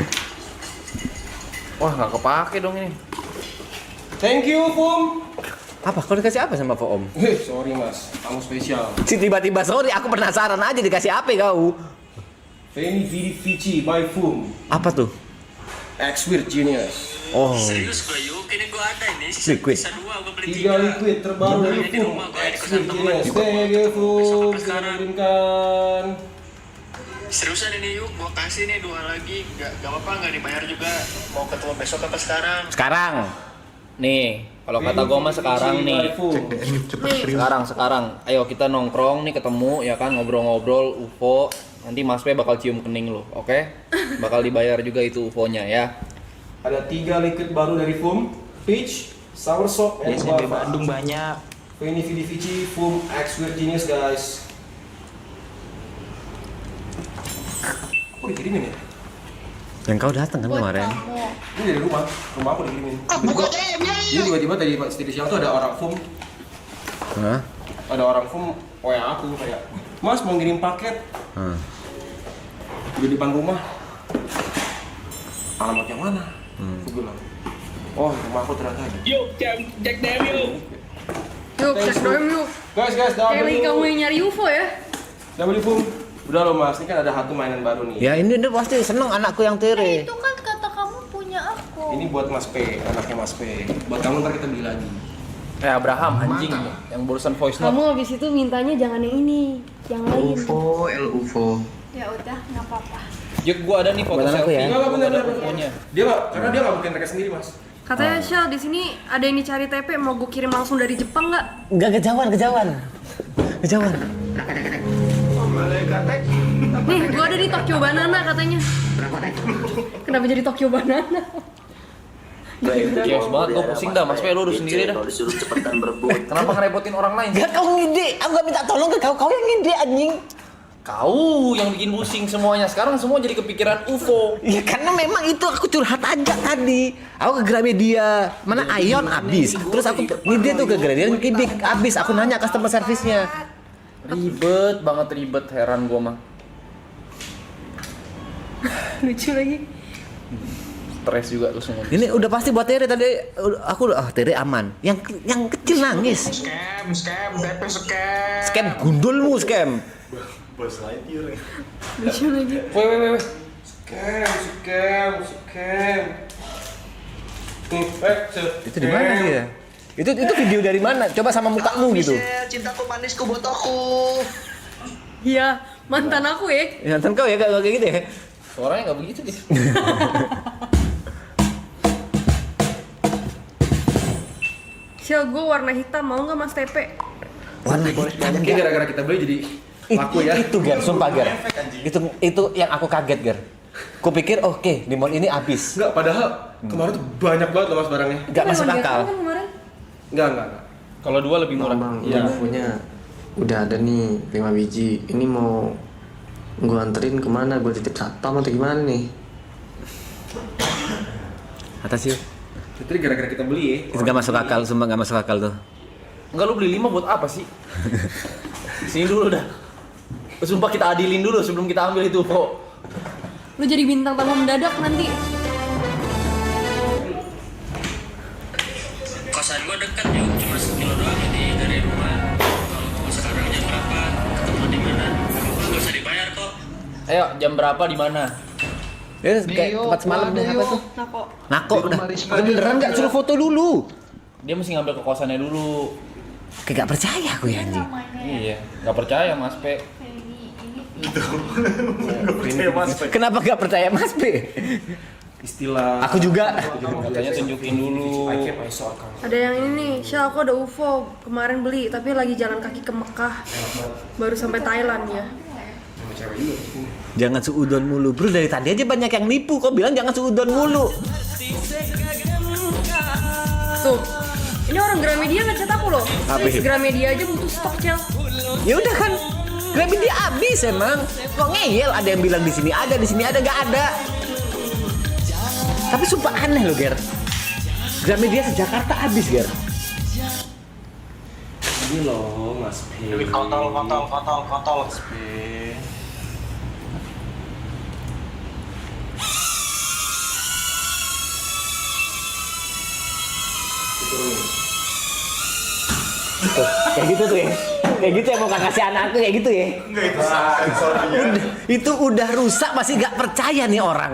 Wah gak kepake dong ini. Thank you, Fum. Apa? Kau dikasih apa sama Pak Om? Sorry mas, kamu spesial. Si tiba-tiba sorry, aku penasaran aja dikasih apa kau? Feni Vici by Fum. Apa tuh? X-Weird Genius. Oh. Serius gue yuk, ini gue ada ini Liquid. sisa 2 gue beli 3 liquid terbaru dari Fum. X-Weird Genius. Thank you, Fum. Sudah kirimkan. Seriusan ini yuk, gue kasih nih 2 lagi, gak apa-apa gak dibayar juga. Mau ketemu besok apa sekarang? Sekarang. Nih, kalau kata gue mah sekarang nih. Sekarang. Ayo kita nongkrong nih ketemu ya kan, ngobrol-ngobrol UFO. Nanti Mas Pe bakal cium kening lo, oke? Bakal dibayar juga itu UFO-nya ya. Ada 3 liquid baru dari Fum. Peach, Soursop, and Biasanya di Guava. Bandung banyak. Feni Vici Fum X-Weird Genius guys. Kok dikirimin ya? Yang kau datang kan kemarin? Ini dari rumah aku dikirimin. Jadi tiba-tiba tadi siang tuh ada orang Fum. Hah? Ada orang Fum WA aku kayak, Mas mau ngirim paket. Di depan rumah. alamat yang mana? Aku bilang, oh rumah aku ternyata ada. Yuk, cek DM yuk. Yuk, cek DM yuk. Guys, Kayak lagi W. kamu yang nyari UFO ya? W. Udah loh mas, ini kan ada satu mainan baru nih. Ya ini pasti seneng anakku yang Tere. Itu kan kata kamu punya aku. Ini buat Mas P, anaknya Mas P. Buat kamu ntar kita beli lagi. Abraham anjing yang barusan voice note. Kamu habis itu mintanya jangan yang ini, yang lain. UFO. Ya udah, nggak apa-apa. Yuk gua ada nih foto Buat anakku selfie. ya? Enggak benar. Fotonya. Dia nggak, karena dia nggak bikin mereka sendiri mas. Katanya Shell di sini ada yang dicari TP, mau gue kirim langsung dari Jepang nggak? Enggak kejauhan. Nih, gue ada di Tokyo Banana katanya. Kenapa jadi Tokyo Banana? Kios banget, gua pusing dah. Mas Pe, lu urus sendiri dah. Disuruh cepetan berebut. Kenapa ngerepotin orang lain? Enggak kau ngide, aku gak minta tolong ke kau yang ngide anjing. Kau yang bikin pusing semuanya. Sekarang semua jadi kepikiran UFO. Ya karena memang itu aku curhat aja tadi. Aku ke Gramedia, mana Ion habis. Terus aku ngide tuh ke Gramedia, ngide habis. Aku nanya customer service-nya. Ribet banget, heran gua mah. Lucu lagi. Stres juga lu semua. Ini udah pasti buat Tere tadi. Aku Tere aman. Yang kecil nangis. Scam gundulmu scam. Bos Lightyear. Lucu lagi. Weh. Scam. Nih, Itu di mana dia? Itu video dari mana? Coba sama mukamu gitu. Cintaku manisku buat aku. Iya, mantan aku ya. Nonton kau ya kayak gitu ya. Suaranya nggak begitu deh. Shell, gue warna hitam, mau nggak Mas TP? Warna hitam. Ini gara-gara kita beli jadi laku ya. Itu Ger, sumpah Ger. Itu yang aku kaget Ger. Kupikir oke, di mall ini habis. Enggak, padahal kemarin tuh banyak banget loh mas barangnya. Enggak masuk Kan akal. kemarin? Enggak. Kalau dua lebih murah. Bang, Iya. infonya udah ada nih 5 biji. Ini mau gua anterin kemana? Gua titip satpam atau gimana nih? Atas yuk. Itu gara-gara kita beli ya. Itu nggak masuk akal, sumpah nggak masuk akal tuh. Enggak, lu beli 5 buat apa sih? Sini dulu dah. Sumpah kita adilin dulu sebelum kita ambil itu UFO. Lu jadi bintang tamu mendadak nanti. Kosan gua dekat ya, cuma 1 kilo doang dari rumah. Kalau sekarang jam berapa? Ketemu di mana? Gak usah dibayar kok. Ayo, jam berapa di mana? Ya kayak tempat semalam deh apa tuh? Nako udah. Udah beneran nggak suruh foto dulu? Dia mesti ngambil ke kosannya dulu. Kayak gak percaya aku ya anjing. Iya, nggak percaya Mas Pe. Gak percaya Mas Pe. Kenapa gak percaya Mas P? Istilah. Aku juga. Katanya tunjukin dulu. Ada yang ini nih, Shell, aku ada UFO. Kemarin beli, tapi lagi jalan kaki ke Mekah. Baru sampai Thailand ya. Jangan suudon mulu, bro. Dari tadi aja banyak yang nipu. Kok bilang jangan suudon mulu? Tuh, ini orang Gramedia ngecat aku loh. Apa? Please, Gramedia aja butuh stok, Shell. Ya udah kan. Gramedia habis emang. Kok ngeyel? Ada yang bilang di sini ada, nggak ada. Tapi sumpah aneh loh, Ger. Gramedia se-Jakarta habis, Ger. Ini loh Mas P. Kontol. Mas P. Tuh, kayak gitu tuh ya. Kayak gitu ya mau kasih anakku kayak gitu ya. Enggak, itu sensor dia. Itu udah rusak masih gak percaya nih orang.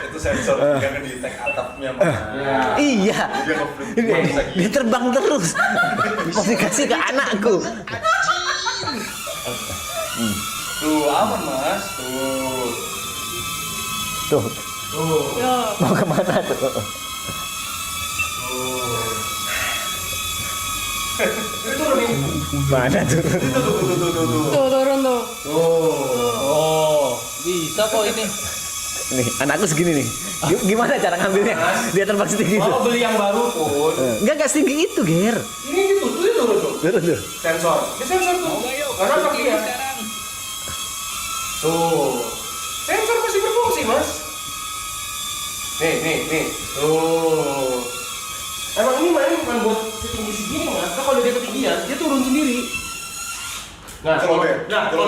Itu sensor dia di tag atapnya mah. Iya. Dia nge-flip. Dia terbang terus. Masih kasih ke anakku. Tuh aman mas. Tuh. Tuh. Mau kemana tuh? Mana tuh? Tuh, turun tuh. Oh, bisa kok ini. Nih, anakku segini nih. Gimana cara ngambilnya? Dia terbang setinggi itu. Kalau beli yang baru pun. Enggak setinggi itu, Ger. Ini gitu, tuh. Turun tuh. Sensor. Ini sensor tuh. Karena kaki ya. Tuh. Sensor masih berfungsi mas. Nih. Tuh. Emang ini main bukan buat setinggi segini mas. Kalau dia ketinggian, dia turun sendiri. Nah, kalau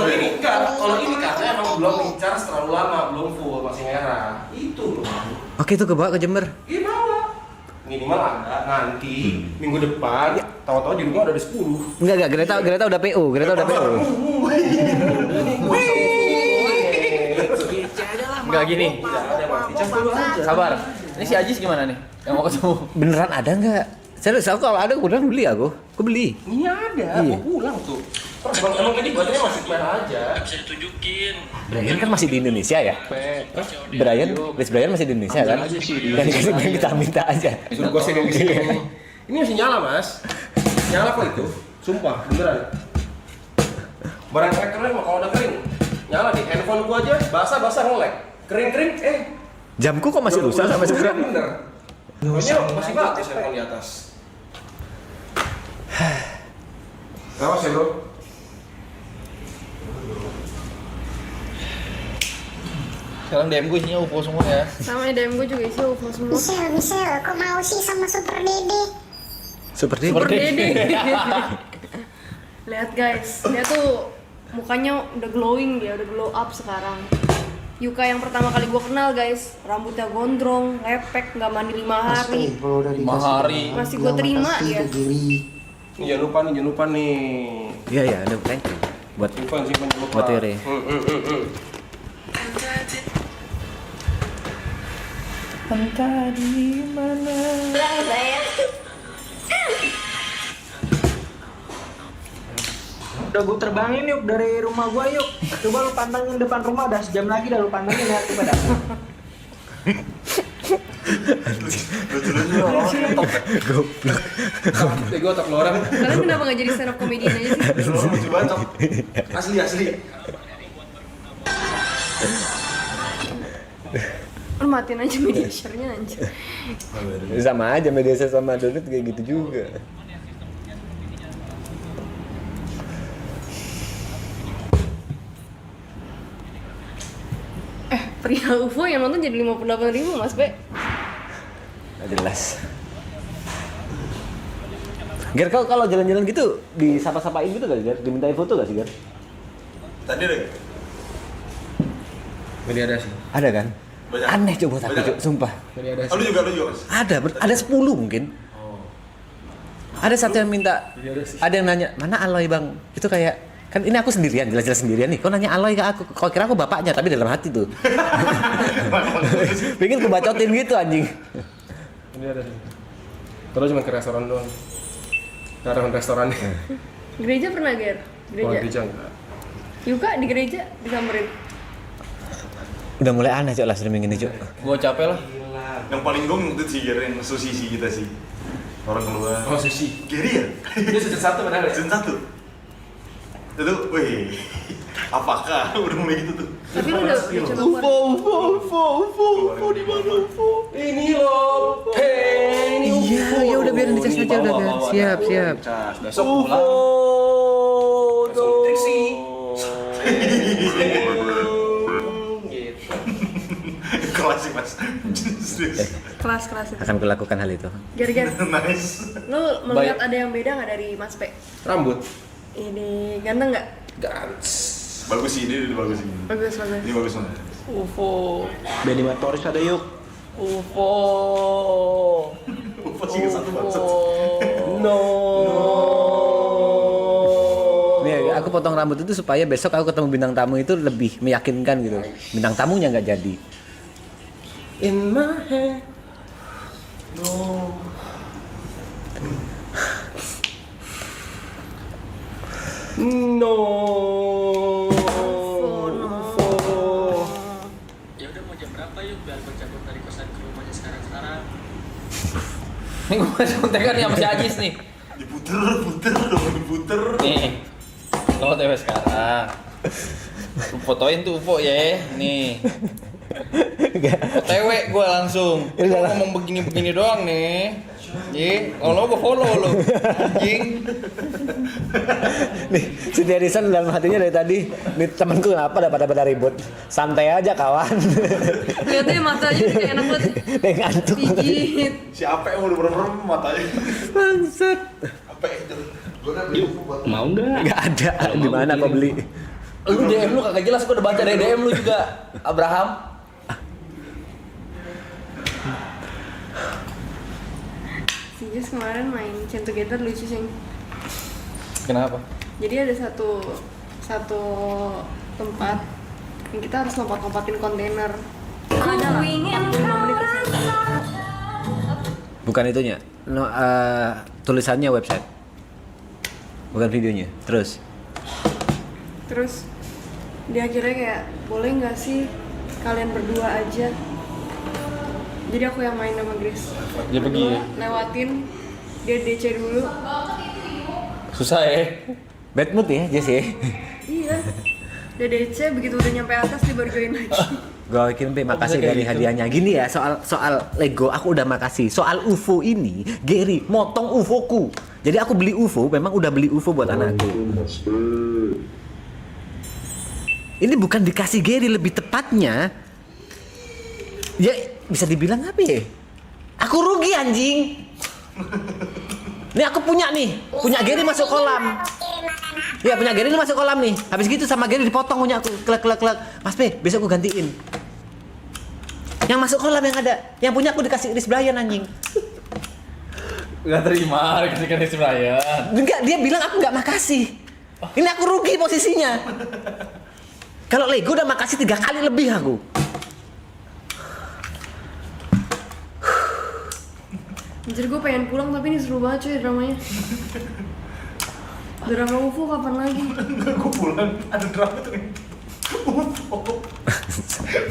ini enggak. Kalau ini karena emang belum ngecas terlalu lama, belum full, masih merah. Itu loh. Oke itu kebawa ke Jember. Iya bawa. Minimal ada nanti minggu depan. Tahu-tahu di rumah udah ada 10. Enggak, Greta udah PO, Greta udah PO. Enggak gini. Sabar. Ini si Ajis gimana nih? Yang mau ketemu? Beneran ada nggak? Serius, aku kalau ada beneran beli aku beli. Ini ada, Iya. mau pulang tuh. Terus emang tadi baterainya masih main aja. Nggak bisa ditunjukin. Brian kan masih di Indonesia ya? Chris Brian masih di Indonesia kan? Dan dikasih Brian kita minta aja. Suruh gue sini di sini. Ini masih nyala mas. Nyala kok itu. Sumpah, beneran. Barang elektronik mah kalau udah kering, nyala nih. Handphone gua aja basah nge-lag. Kering, Jamku kok masih rusak sampai sekarang? Bener. Pokoknya masih bagus handphone di atas. Awas ya bro. Sekarang DM gue isinya UFO semua ya. Sama DM gue juga isi UFO semua. Michelle, kok mau sih sama Super Dede? Super Super Dede. Lihat guys, dia tuh mukanya udah glowing, dia udah glow up sekarang. Yuka yang pertama kali gue kenal guys, rambutnya gondrong, lepek, nggak mandi 5 hari. 5 hari. Masih gue terima ya. Jangan lupa nih. Iya, ada thank you. Buat Simpan jangan lupa. buat Rere. Entah di mana. Udah gue terbangin yuk dari rumah gua yuk. Coba lu pantangin depan rumah, udah sejam lagi dah lu pantangin ya coba dah. Goblok. Gue otak lo orang. Kalian kenapa nggak jadi stand up comedian aja sih? Lu lucu banget. Asli. Lu matiin aja media share-nya anjir. Sama aja media sosial sama Donut kayak gitu juga. Pria UFO yang nonton jadi 58.000 mas Be. Nggak jelas. Ger, kau kalau jalan-jalan gitu disapa-sapain gitu gak sih, Ger? Dimintain foto gak sih, Ger? Tadi deh. Ini ada sih. Ada kan? Banyak. Aneh coba tapi Banyak. sumpah. Ini ada Oh, lu juga Mas? Ada 10 mungkin. Ada satu yang minta, ada yang nanya, mana Aloy bang? Itu kayak, kan ini aku sendirian, jelas-jelas sendirian nih. Kau nanya Aloy ke aku, kau kira aku bapaknya, tapi dalam hati tuh. Pengen ku bacotin gitu anjing. Ini ada sih. Terus cuma ke restoran doang. Jarang restorannya. Gereja pernah Ger? Kalau Gereja? gereja enggak. Yuka di gereja disamperin. Udah mulai aneh Cok lah streaming ini Cok. Gua capek lah. Yang paling gong itu sih Gary, yang sushi kita sih. Orang keluar. Oh sushi. Gary ya? Dia season 1 padahal ya? Season 1. Itu, wih, apakah udah mulai gitu tuh? Tapi lu udah coba UFO di mana UFO? Ini loh. Hei, ini UFO. Iya, ya udah biarin dicas aja udah Ger. Siap. Cas, besok pulang. Tuh. Triksi. Kelas sih Mas. Serius. kelas itu. Akan kulakukan hal itu. Ger, Nice. lu melihat ada yang beda nggak dari Mas Pe? Rambut. Ini ganteng nggak? Gans. Bagus sih, ini udah bagus sih. Bagus. Ini bagus banget. UFO. Benny Matoris ada yuk. UFO. UFO sih satu bangsat. No. Nih, aku potong rambut itu supaya besok aku ketemu bintang tamu itu lebih meyakinkan gitu. Bintang tamunya nggak jadi. In my head. No. No. Ya udah mau jam berapa yuk biar gue cabut dari kosan ke rumahnya sekarang. Ini gua masih kontekan nih sama si Ajis nih. Diputer. Nih. Lo OTW sekarang. Lu fotoin tuh UFO ya. Nih. OTW gua langsung. Lu ngomong begini-begini doang nih. Ji, kalau gua follow lu. Anjing. Nih, si Derisan dalam hatinya dari tadi, nih temanku kenapa pada ribut? Santai aja kawan. Lihatnya matanya kayak enak banget. Dia ngantuk. Pijit. Si Ape mau merem matanya. Bangsat. Ape itu. Mau nggak? Nggak ada. Di mana kau beli? Lu DM lu kagak jelas, gua udah baca dari DM lu juga. Abraham. Si Jess kemarin main Chain Together lucu sih. Kenapa? Jadi ada satu tempat yang kita harus lompat-lompatin kontainer. Ada lah 5 menit ke sana. Bukan itunya. No, tulisannya website. Bukan videonya. Terus dia akhirnya kayak boleh nggak sih kalian berdua aja. Jadi aku yang main sama Grace. Dia pergi ya? Lewatin, dia DC dulu. Susah ya? bad mood ya Jess ya. Iya. Dia DC, begitu udah nyampe atas dia baru join lagi. Gue bikin makasih dari hadiahnya. Gini ya, soal Lego aku udah makasih. Soal UFO ini, Gary motong UFO-ku. Jadi aku beli UFO, memang udah beli UFO buat anakku. Ini bukan dikasih Gary, lebih tepatnya ya bisa dibilang apa ya? Aku rugi anjing. Nih aku punya Gary masuk kolam. Ya punya Gary ini masuk kolam nih. Habis gitu sama Gary dipotong punya aku. Klek. Mas P, besok aku gantiin. Yang masuk kolam yang ada. Yang punya aku dikasih Chris Brian anjing. Gak terima, dikasihkan Chris Brian. Enggak, dia bilang aku nggak makasih. Ini aku rugi posisinya. Kalau Lego udah makasih 3 kali lebih aku. Anjir gue pengen pulang tapi ini seru banget cuy dramanya. Drama UFO kapan lagi? Gue pulang, ada drama tuh nih.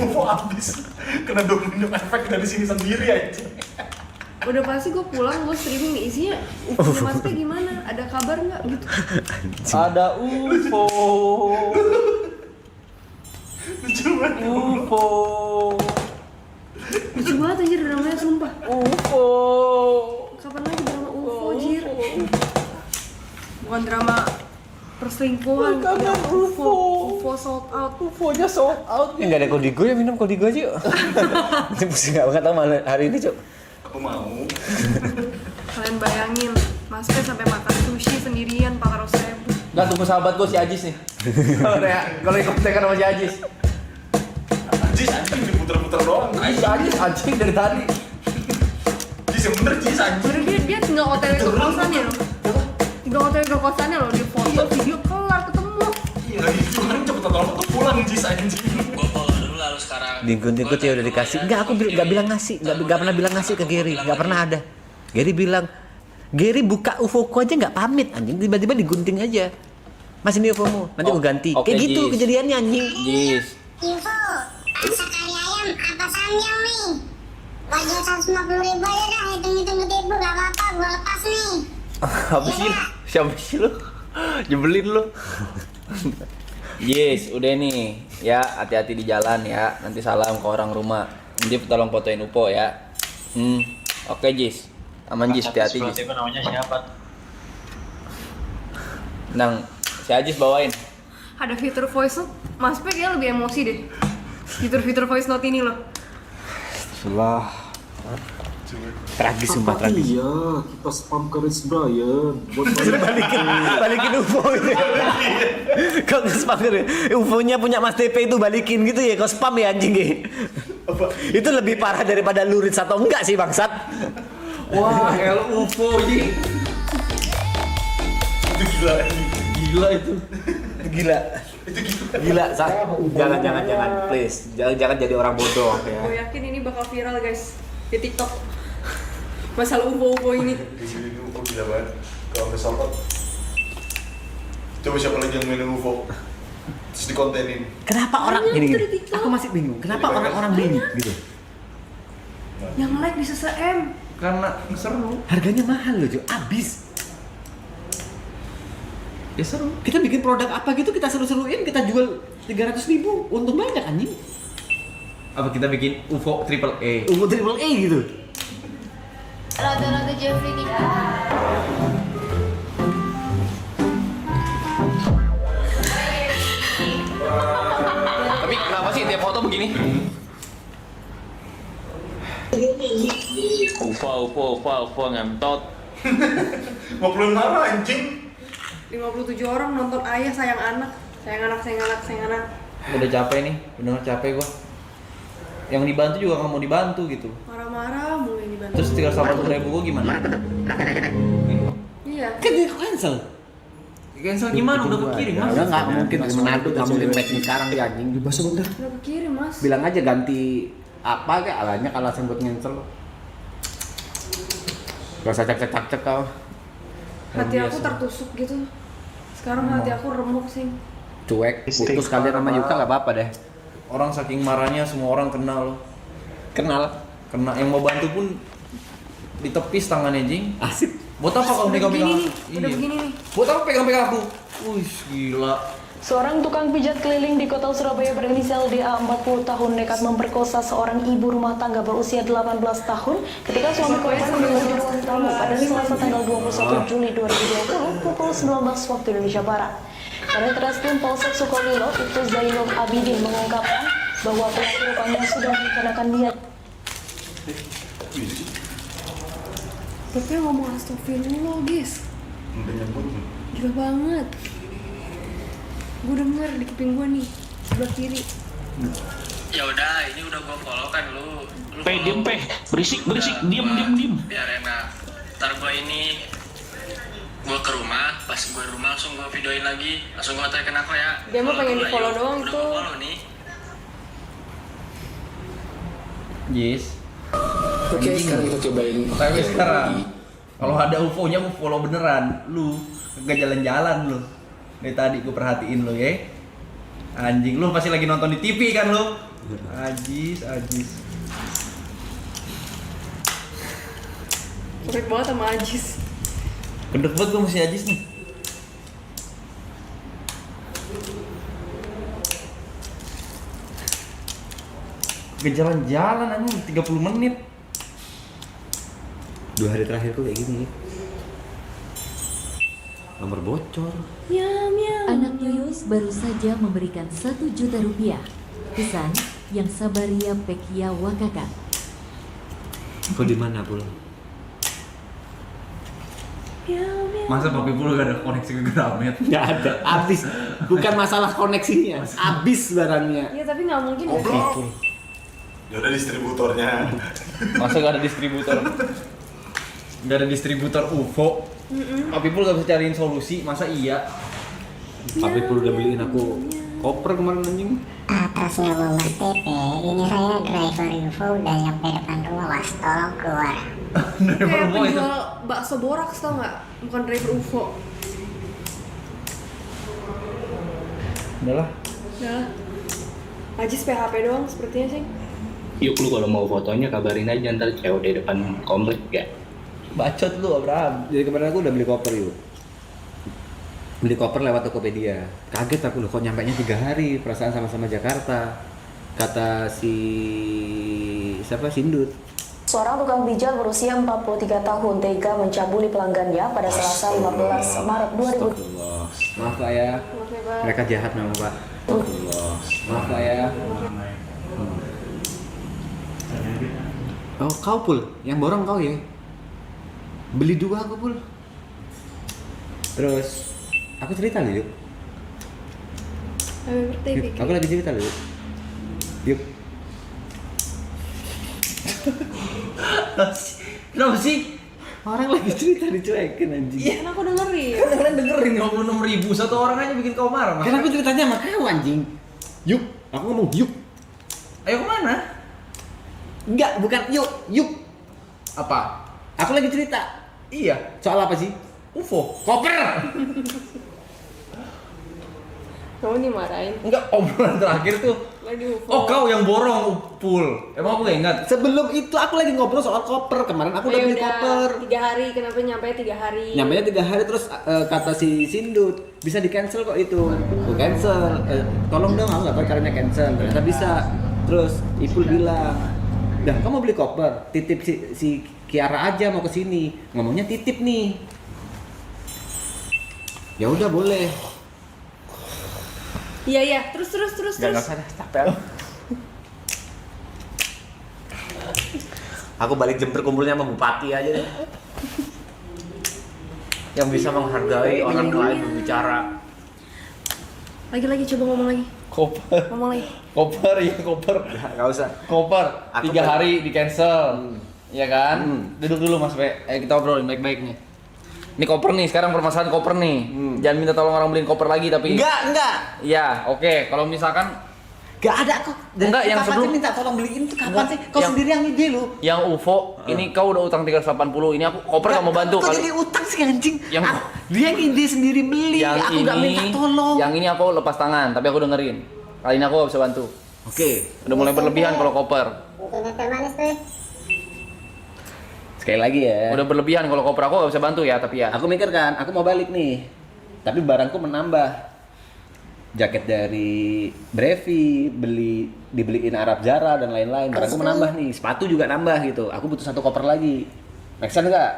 UFO abis. Kena domino efek dari sini sendiri aja. Udah pasti gue pulang, gue streaming nih isinya UFO Mas P gimana? Ada kabar nggak gitu? Ada UFO. UFO. Lucu banget anjir dramanya sumpah. UFO. Kapan lagi drama UFO anjir? Bukan drama perselingkuhan, drama UFO. UFO sold out. UFO-nya sold out. Ya nggak ada kodigo ya, minum kodigo aja yuk. Ini pusing nggak tahu malah hari ini cok. Aku mau. Kalian bayangin, Mas P sampai makan sushi sendirian 400.000. Nggak, tunggu sahabat gue si Ajis nih. Kalau ikut tekan sama si Ajis. Jis anjing diputer-puter doang. Si Ajis anjing dari tadi. Jis yang bener Jis anjing. Baru dia tinggal OTW ke kosannya loh. Tinggal OTW ke kosannya loh, dia foto video kelar ketemu. Iya lagi kemarin cepetan lama tuh pulang Jis anjing. Gua follow dulu lalu sekarang. Dingkut ya udah dikasih. Enggak, aku nggak bilang ngasih, nggak pernah bilang ngasih ke Gary, nggak pernah ada. Gary bilang, Gary buka UFO-ku aja nggak pamit anjing, tiba-tiba digunting aja. Mas ini UFO-mu, nanti aku ganti. Oke, Kayak gitu Jis. kejadiannya anjing. Jis. Info, rasa kari ayam apa samyang nih? Budget 150.000 aja dah, hitung-hitung gede bu, gak apa-apa, gua lepas nih. Apa sih? Siapa sih lu? Jebelin lu. Yes, udah nih. Ya, hati-hati di jalan ya. Nanti salam ke orang rumah. Nanti tolong fotoin UFO ya. Oke, Jis. Aman Jis, hati-hati Jis. Itu namanya siapa? Nang, si Ajis bawain. Ada fitur voice note, Mas P kayaknya lebih emosi deh. Fitur voice note ini loh. Wah. Tragis sumpah tragis. Iya, kita spam ke Chris Brian. balikin UFO itu. Kau spam gitu. UFO-nya punya Mas TP itu balikin gitu ya. Kau spam ya anjing ya. Itu lebih parah daripada lurit atau enggak sih bangsat. Wah, UFO Ji. Itu gila anjing. Gila itu. Gila, jangan please. Jangan jadi orang bodoh ya. Gue yakin ini bakal viral guys di TikTok. Masalah UFO ini. Ini UFO gila banget. Kalau udah sobat. Coba siapa lagi yang mainin UFO? Terus dikontenin. Kenapa orang gini? Aku masih bingung. Kenapa orang beli gitu? Yang like bisa se-M. Karena seru. Harganya mahal loh, Jo. Abis. Ya seru. Kita bikin produk apa gitu, kita seru-seruin, kita jual 300.000, untung banyak anjing. Apa kita bikin UFO AAA? UFO AAA gitu. Rada-rada Jeffrey nih. Tapi kenapa sih tiap foto begini? UFO ngentot. 50 marah anjing. 57 orang nonton ayah sayang anak. Sayang anak. Udah capek nih, bener capek gua. Yang dibantu juga nggak mau dibantu gitu. Marah-marah mulai dibantu. Terus 380.000 gua gimana? Iya. Kan dia cancel. Cancel gimana? Udah gua kirim mas. Udah nggak mungkin dari Manado nggak mungkin packing sekarang di anjing. Dibahas bentar. Udah kirim mas. Bilang aja ganti apa kayak alanya alasan buat cancel. Gak usah cek kau. Hati aku tertusuk gitu. Sekarang hati aku remuk sih. Cuek, putus kalian sama Yuka gak apa-apa deh. Orang saking marahnya semua orang kenal lo. Kenal. Kena yang mau bantu pun ditepis tangannya jing. Asik. Buat apa kamu Udah pegang-pegang? begini nih, udah begini nih. Buat apa pegang-pegang aku? Wih gila. Seorang tukang pijat keliling di kota Surabaya berinisial DA 40 tahun nekat memperkosa seorang ibu rumah tangga berusia 18 tahun ketika suami korban menunggu di ruang tamu pada Selasa tanggal 21 Juli 2020 pukul 19 waktu Indonesia Barat. Kanit Reskrim Polsek Sukolilo, Ibtu Zainul Abidin mengungkapkan bahwa pelaku rupanya sudah merencanakan niat. Tapi ngomong astagfirullah guys. Udah nyebut. Gila banget. Gue denger di kuping gue nih, sebelah kiri. Ya udah, ini udah gua follow kan lu. Diem berisik, diem. Biar enak. Ntar gua ini gua ke rumah, pas gua di rumah langsung gua videoin lagi, langsung gua tag aku ya. Dia mah pengen di follow doang udah itu. gua follow nih. Yes. Oke, sekarang kita cobain. Tapi sekarang kalau ada UFO-nya mau follow beneran, lu gak jalan-jalan lu. Dari tadi gue perhatiin lu ya. Anjing lu pasti lagi nonton di TV kan lu. Ajis. Sakit banget sama Ajis. Kedek banget gue masih Ajis nih. Gak jalan-jalan anjing 30 menit. 2 hari terakhir tuh kayak gini. Nomor bocor. Anak Yuyus baru saja memberikan 1 juta rupiah. Pesan yang Sabaria Pekia Wakaka. Kau di mana pul? Masa Papi Pul gak ada koneksi ke Gramet? Gak ada. Abis. Bukan masalah koneksinya. Abis barangnya. Iya tapi nggak mungkin. Ya udah distributornya. Masa gak ada distributor? Gak ada distributor UFO? Papi Pul gak bisa cariin solusi, masa iya? Papi Pul udah beliin aku koper kemarin anjing. Atasnya Mas TP, ini saya driver UFO udah nyampe depan rumah Mas, tolong keluar. Kayak penjual bakso boraks tau nggak? Bukan driver UFO. Udah lah. Ajis PHP doang sepertinya sih. Yuk lu kalau mau fotonya kabarin aja ntar COD depan komplek ya. Bacot lu Abraham. Jadi kemarin aku udah beli koper yuk. Beli koper lewat Tokopedia. Kaget aku loh kok nyampainya 3 hari. Perasaan sama-sama Jakarta. Kata si siapa Sindut. Seorang tukang pijat berusia 43 tahun tega mencabuli pelanggannya pada Selasa 15 Maret 2000. Astagfirullah. Maaf Pak ya. Mereka jahat memang Pak. Astagfirullah. Maaf Pak ya. Oh kau Pul, yang borong kau ya? Beli 2 aku Pul. Terus aku cerita nih yuk. Yuk, aku lagi cerita nih yuk. Yuk. Kenapa sih? Orang lagi cerita dicuekin anjing. Kan aku dengerin. Kan kalian dengerin 56.000 satu orang aja bikin kau marah. Kan aku ceritanya sama kau anjing. Yuk, aku ngomong yuk. Ayo kemana? Enggak, bukan yuk. Apa? Aku lagi cerita. Iya. Soal apa sih? UFO. Koper. Kamu nih marahin. Enggak, obrolan terakhir tuh. Lagi UFO. Oh kau yang borong Pul. Emang aku gak ingat. Sebelum itu aku lagi ngobrol soal koper. Kemarin aku udah beli koper. 3 hari, kenapa nyampe 3 hari? Nyampainya 3 hari terus kata si Sindut bisa di cancel kok itu. Aku cancel. Tolong dong aku nggak tahu caranya cancel. Ternyata bisa. Terus Ipul bilang, dah kamu beli koper. Titip si Kiara aja mau ke sini. Ngomongnya titip nih. Ya udah boleh. Iya, terus. Gak usah dah, capek aku. Aku balik jam terkumpulnya sama Bupati aja deh. Yang bisa menghargai orang lain berbicara. Lagi coba ngomong lagi. Koper. Ngomong lagi. Koper ya koper. Gak usah. Koper. Aku 3 hari di cancel. Iya kan? Duduk dulu Mas Pe. Kita obrolin baik-baik nih. Ini koper nih, sekarang permasalahan koper nih. Jangan minta tolong orang beliin koper lagi tapi. Enggak. Iya, oke. Kalau misalkan Gak ada kok. Enggak, yang kapan sebelum sih minta tolong beliin tuh kapan Enggak, sih? Kau yang- sendiri yang ide lu. yang UFO, ini kau udah utang 380. Ini aku koper kamu bantu. Kok jadi utang sih anjing? Yang- Dia yang ide sendiri beli. yang Aku gak minta tolong. Yang ini aku lepas tangan, tapi aku dengerin. Kali ini aku gak bisa bantu. Oke. Udah mulai berlebihan kalau koper. Internet termanis tuh. Sekali lagi ya. Udah berlebihan kalau koper aku gak bisa bantu ya, tapi ya. Aku mikir kan, aku mau balik nih. Tapi barangku menambah. Jaket dari Brevi, dibeliin Arab Zara dan lain-lain. Barangku menambah nih, sepatu juga nambah gitu. Aku butuh satu koper lagi. Make sense nggak?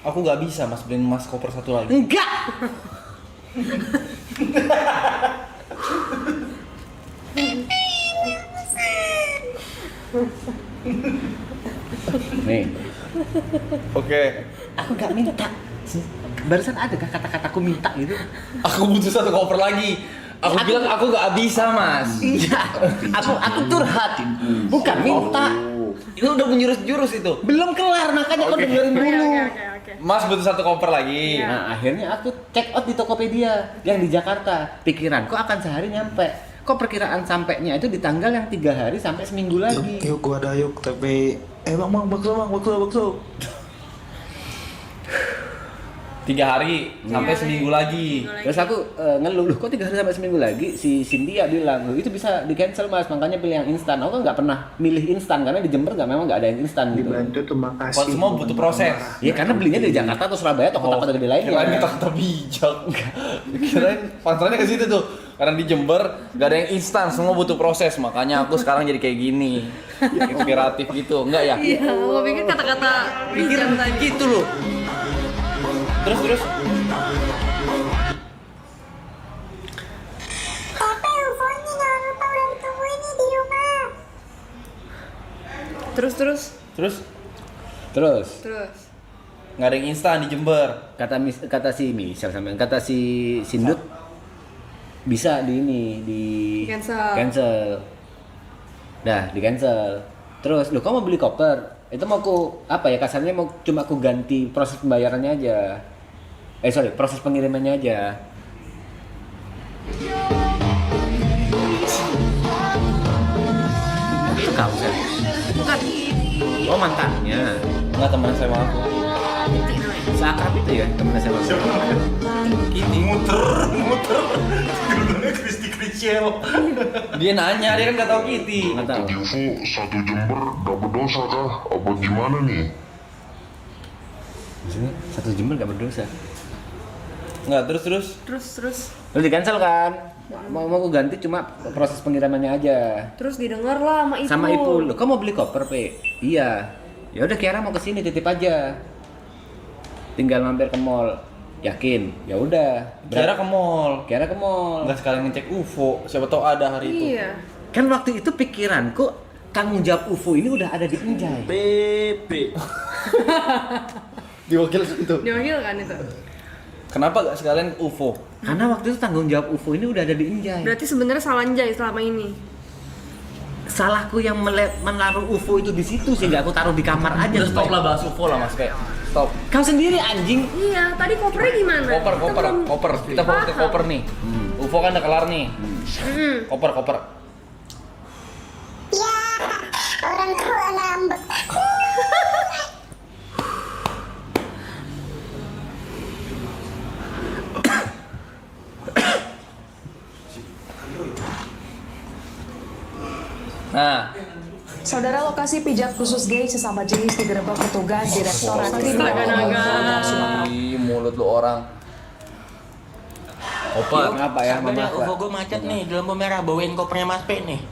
Aku gak bisa Mas beliin Mas koper satu lagi. Enggak. Nih, Oke. aku nggak minta. Barusan ada kata-kataku minta gitu? Aku butuh satu koper lagi. Aku bilang aku gak bisa Mas. Iya, aku curhat, bukan minta. Itu udah menjurus-jurus itu. Belum kelar, makanya kau Oke. dengerin dulu. Mas butuh satu koper lagi. Nah, akhirnya aku check out di Tokopedia yang di Jakarta. Pikiranku akan sehari nyampe. Kok perkiraan sampainya itu di tanggal yang 3 hari sampai seminggu lagi. Yuk gua ada yuk, tapi bang bakso. 3 hari sampai seminggu lagi. Terus aku ngeluh, "Loh, kok 3 hari sampai seminggu lagi?" Si Cynthia bilang, "Loh, itu bisa di cancel Mas, makanya pilih yang instan." Aku kan nggak pernah milih instan karena di Jember memang nggak ada yang instan gitu. Dibantu terima kasih. Kalau semua butuh proses. Iya, karena belinya di Jakarta atau Surabaya atau kota-kota gede lainnya. Kirain kita bijak. Kirain panselnya ke situ tuh. Karena di Jember gak ada yang instan, semua butuh proses. Makanya aku sekarang jadi kayak gini. Inspiratif gitu, enggak ya? Iya, gua pikir kata-kata Pikiran gitu loh. Terus Tapi UFO-nya jangan lupa udah ditungguin nih di rumah. Terus. nggak ada yang instan di Jember. Kata si Michelle sampai kata si Sindut bisa di cancel. Dah, di cancel. Terus, lu kok mau beli koper? Itu mau aku apa ya kasarnya cuma aku ganti proses pembayarannya aja. Proses pengirimannya aja. Itu kamu kan? Bukan. Oh mantannya. Nggak, teman SMA aku. Seakrab itu ya temen SMA. Kitty muter. Gedungnya Kristi Krisiel. Dia nanya, dia kan nggak tahu Kitty. Nggak tahu. UFO satu Jember gak berdosa kah? Apa gimana nih? Maksudnya satu Jember gak berdosa. Nggak, terus. Lu di cancel kan? Mau aku ganti cuma proses pengirimannya aja. Terus didengar lah sama Ipul. Sama Ipul. Lu kok mau beli koper, Pe? Iya. Ya udah Kiara mau kesini titip aja. Tinggal mampir ke mall. Yakin? Ya udah. Kiara ke mall. Nggak sekalian ngecek UFO. Siapa tahu ada hari itu. Iya. Kan waktu itu pikiranku tanggung jawab UFO ini udah ada di Enjay. Pepe. Diwakilkan itu. Dipanggil kan itu. Kenapa gak sekalian UFO? Karena waktu itu tanggung jawab UFO ini udah ada di Enjay. Berarti sebenarnya salah Anjay selama ini. Salahku yang menaruh UFO itu di situ sehingga aku taruh di kamar aja. Udah stop lah bahas UFO lah Mas Pe. Stop. Kau sendiri anjing. Iya, tadi kopernya gimana? Koper. Kita fokus ke koper nih. UFO kan udah kelar nih. Koper. Ya, orang tua ngambek. Nah, Saudara, lokasi pijat khusus gay sesama jenis digerebek petugas Direktorat Kriminal Polda Sumatera. Ih, mulut lu orang. Koper. Apa ya, Mama? UFO gue macet nih di lampu merah, bawain kopernya Mas P nih.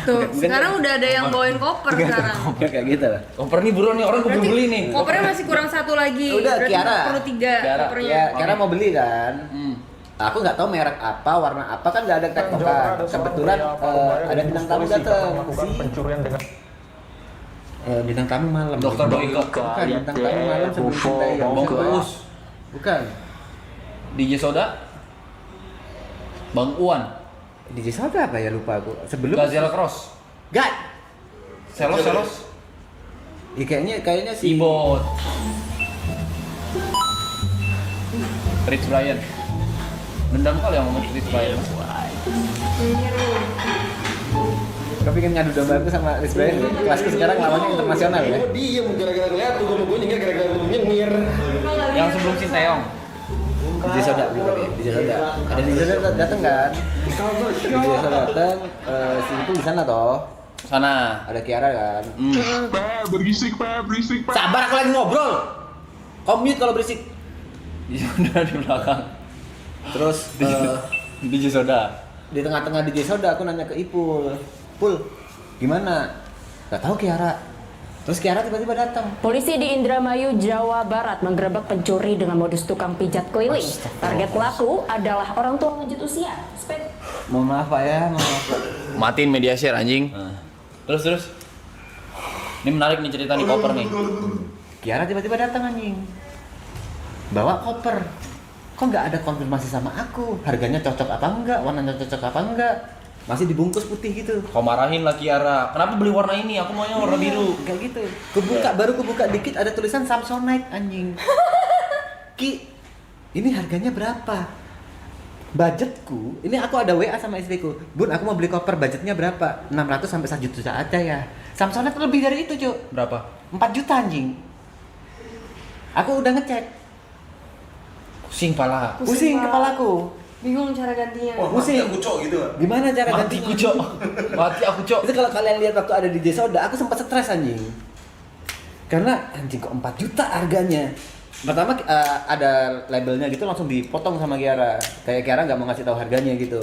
Tuh, sekarang udah ada yang bawain koper sekarang. Kayak gitu lah. Koper nih buruan nih, orang keburu beli nih. Kopernya masih kurang satu lagi. Udah, Berarti Kiara. perlu 3 kopernya. Ya, Kiara mau beli kan? Aku nggak tahu merek apa, warna apa kan nggak ada tektokan. Kebetulan ada bintang tamu datang. Pencurian dengan Bintang tamu malam. Dokter Boyke. Bukan, bintang tamu malam sebelum kita yang Bang Uus. Bukan. DJ Soda. Bang Uwan. DJ Soda apa ya lupa aku. Sebelum Gazelle Cross. Gak. Selos. Kayaknya si Ibot. Rich Brian. Dendam kali yang ngomong Rich Brian. Kau pengen ngadu domba aku sama Rich Brian ya? Kelasku sekarang lawannya internasional ya? Diem gara-gara ngeliat tuh gue nyengir gara-gara gue nyengir. Yang sebelum Sinteyong. DJ Soda DJ Soda. Ada DJ Soda dateng kan? DJ Soda dateng, si itu di sana toh. Sana. Ada Kiara kan? Berisik. Sabar aku lagi ngobrol. Kau mute kalau berisik. DJ Soda di belakang. Terus DJ Soda. Di tengah-tengah DJ Soda aku nanya ke Ipul. Pul, gimana? Gak tahu Kiara. Terus Kiara tiba-tiba datang. Polisi di Indramayu, Jawa Barat menggerebek pencuri dengan modus tukang pijat keliling. Target pelaku adalah orang tua lanjut usia. Mohon maaf Pak ya, maaf. Matiin media share anjing. Terus. Ini menarik nih cerita nih koper nih. Kiara tiba-tiba datang anjing. Bawa koper. Kok nggak ada konfirmasi sama aku? Harganya cocok apa enggak? Warnanya cocok apa enggak? Masih dibungkus putih gitu. Kau marahin lah Kiara. Kenapa beli warna ini? Aku maunya warna biru. Kayak gitu. Baru kubuka dikit ada tulisan Samsonite anjing. Ki, ini harganya berapa? Budgetku, ini aku ada WA sama istriku. Bun, aku mau beli koper, budgetnya berapa? 600 sampai 1 juta aja ya. Samsonite lebih dari itu, Cuk. Berapa? 4 juta anjing. Aku udah ngecek. Pusing kepalaku. Bingung cara gantinya. Pusing. Aku cok gitu. Gimana cara Mati gantinya? Mati aku cok. Itu kalau kalian lihat waktu ada di DJ Soda, aku sempat stres anjing. Karena anjing kok 4 juta harganya. Pertama ada labelnya gitu langsung dipotong sama Kiara. Kayak Kiara nggak mau ngasih tahu harganya gitu.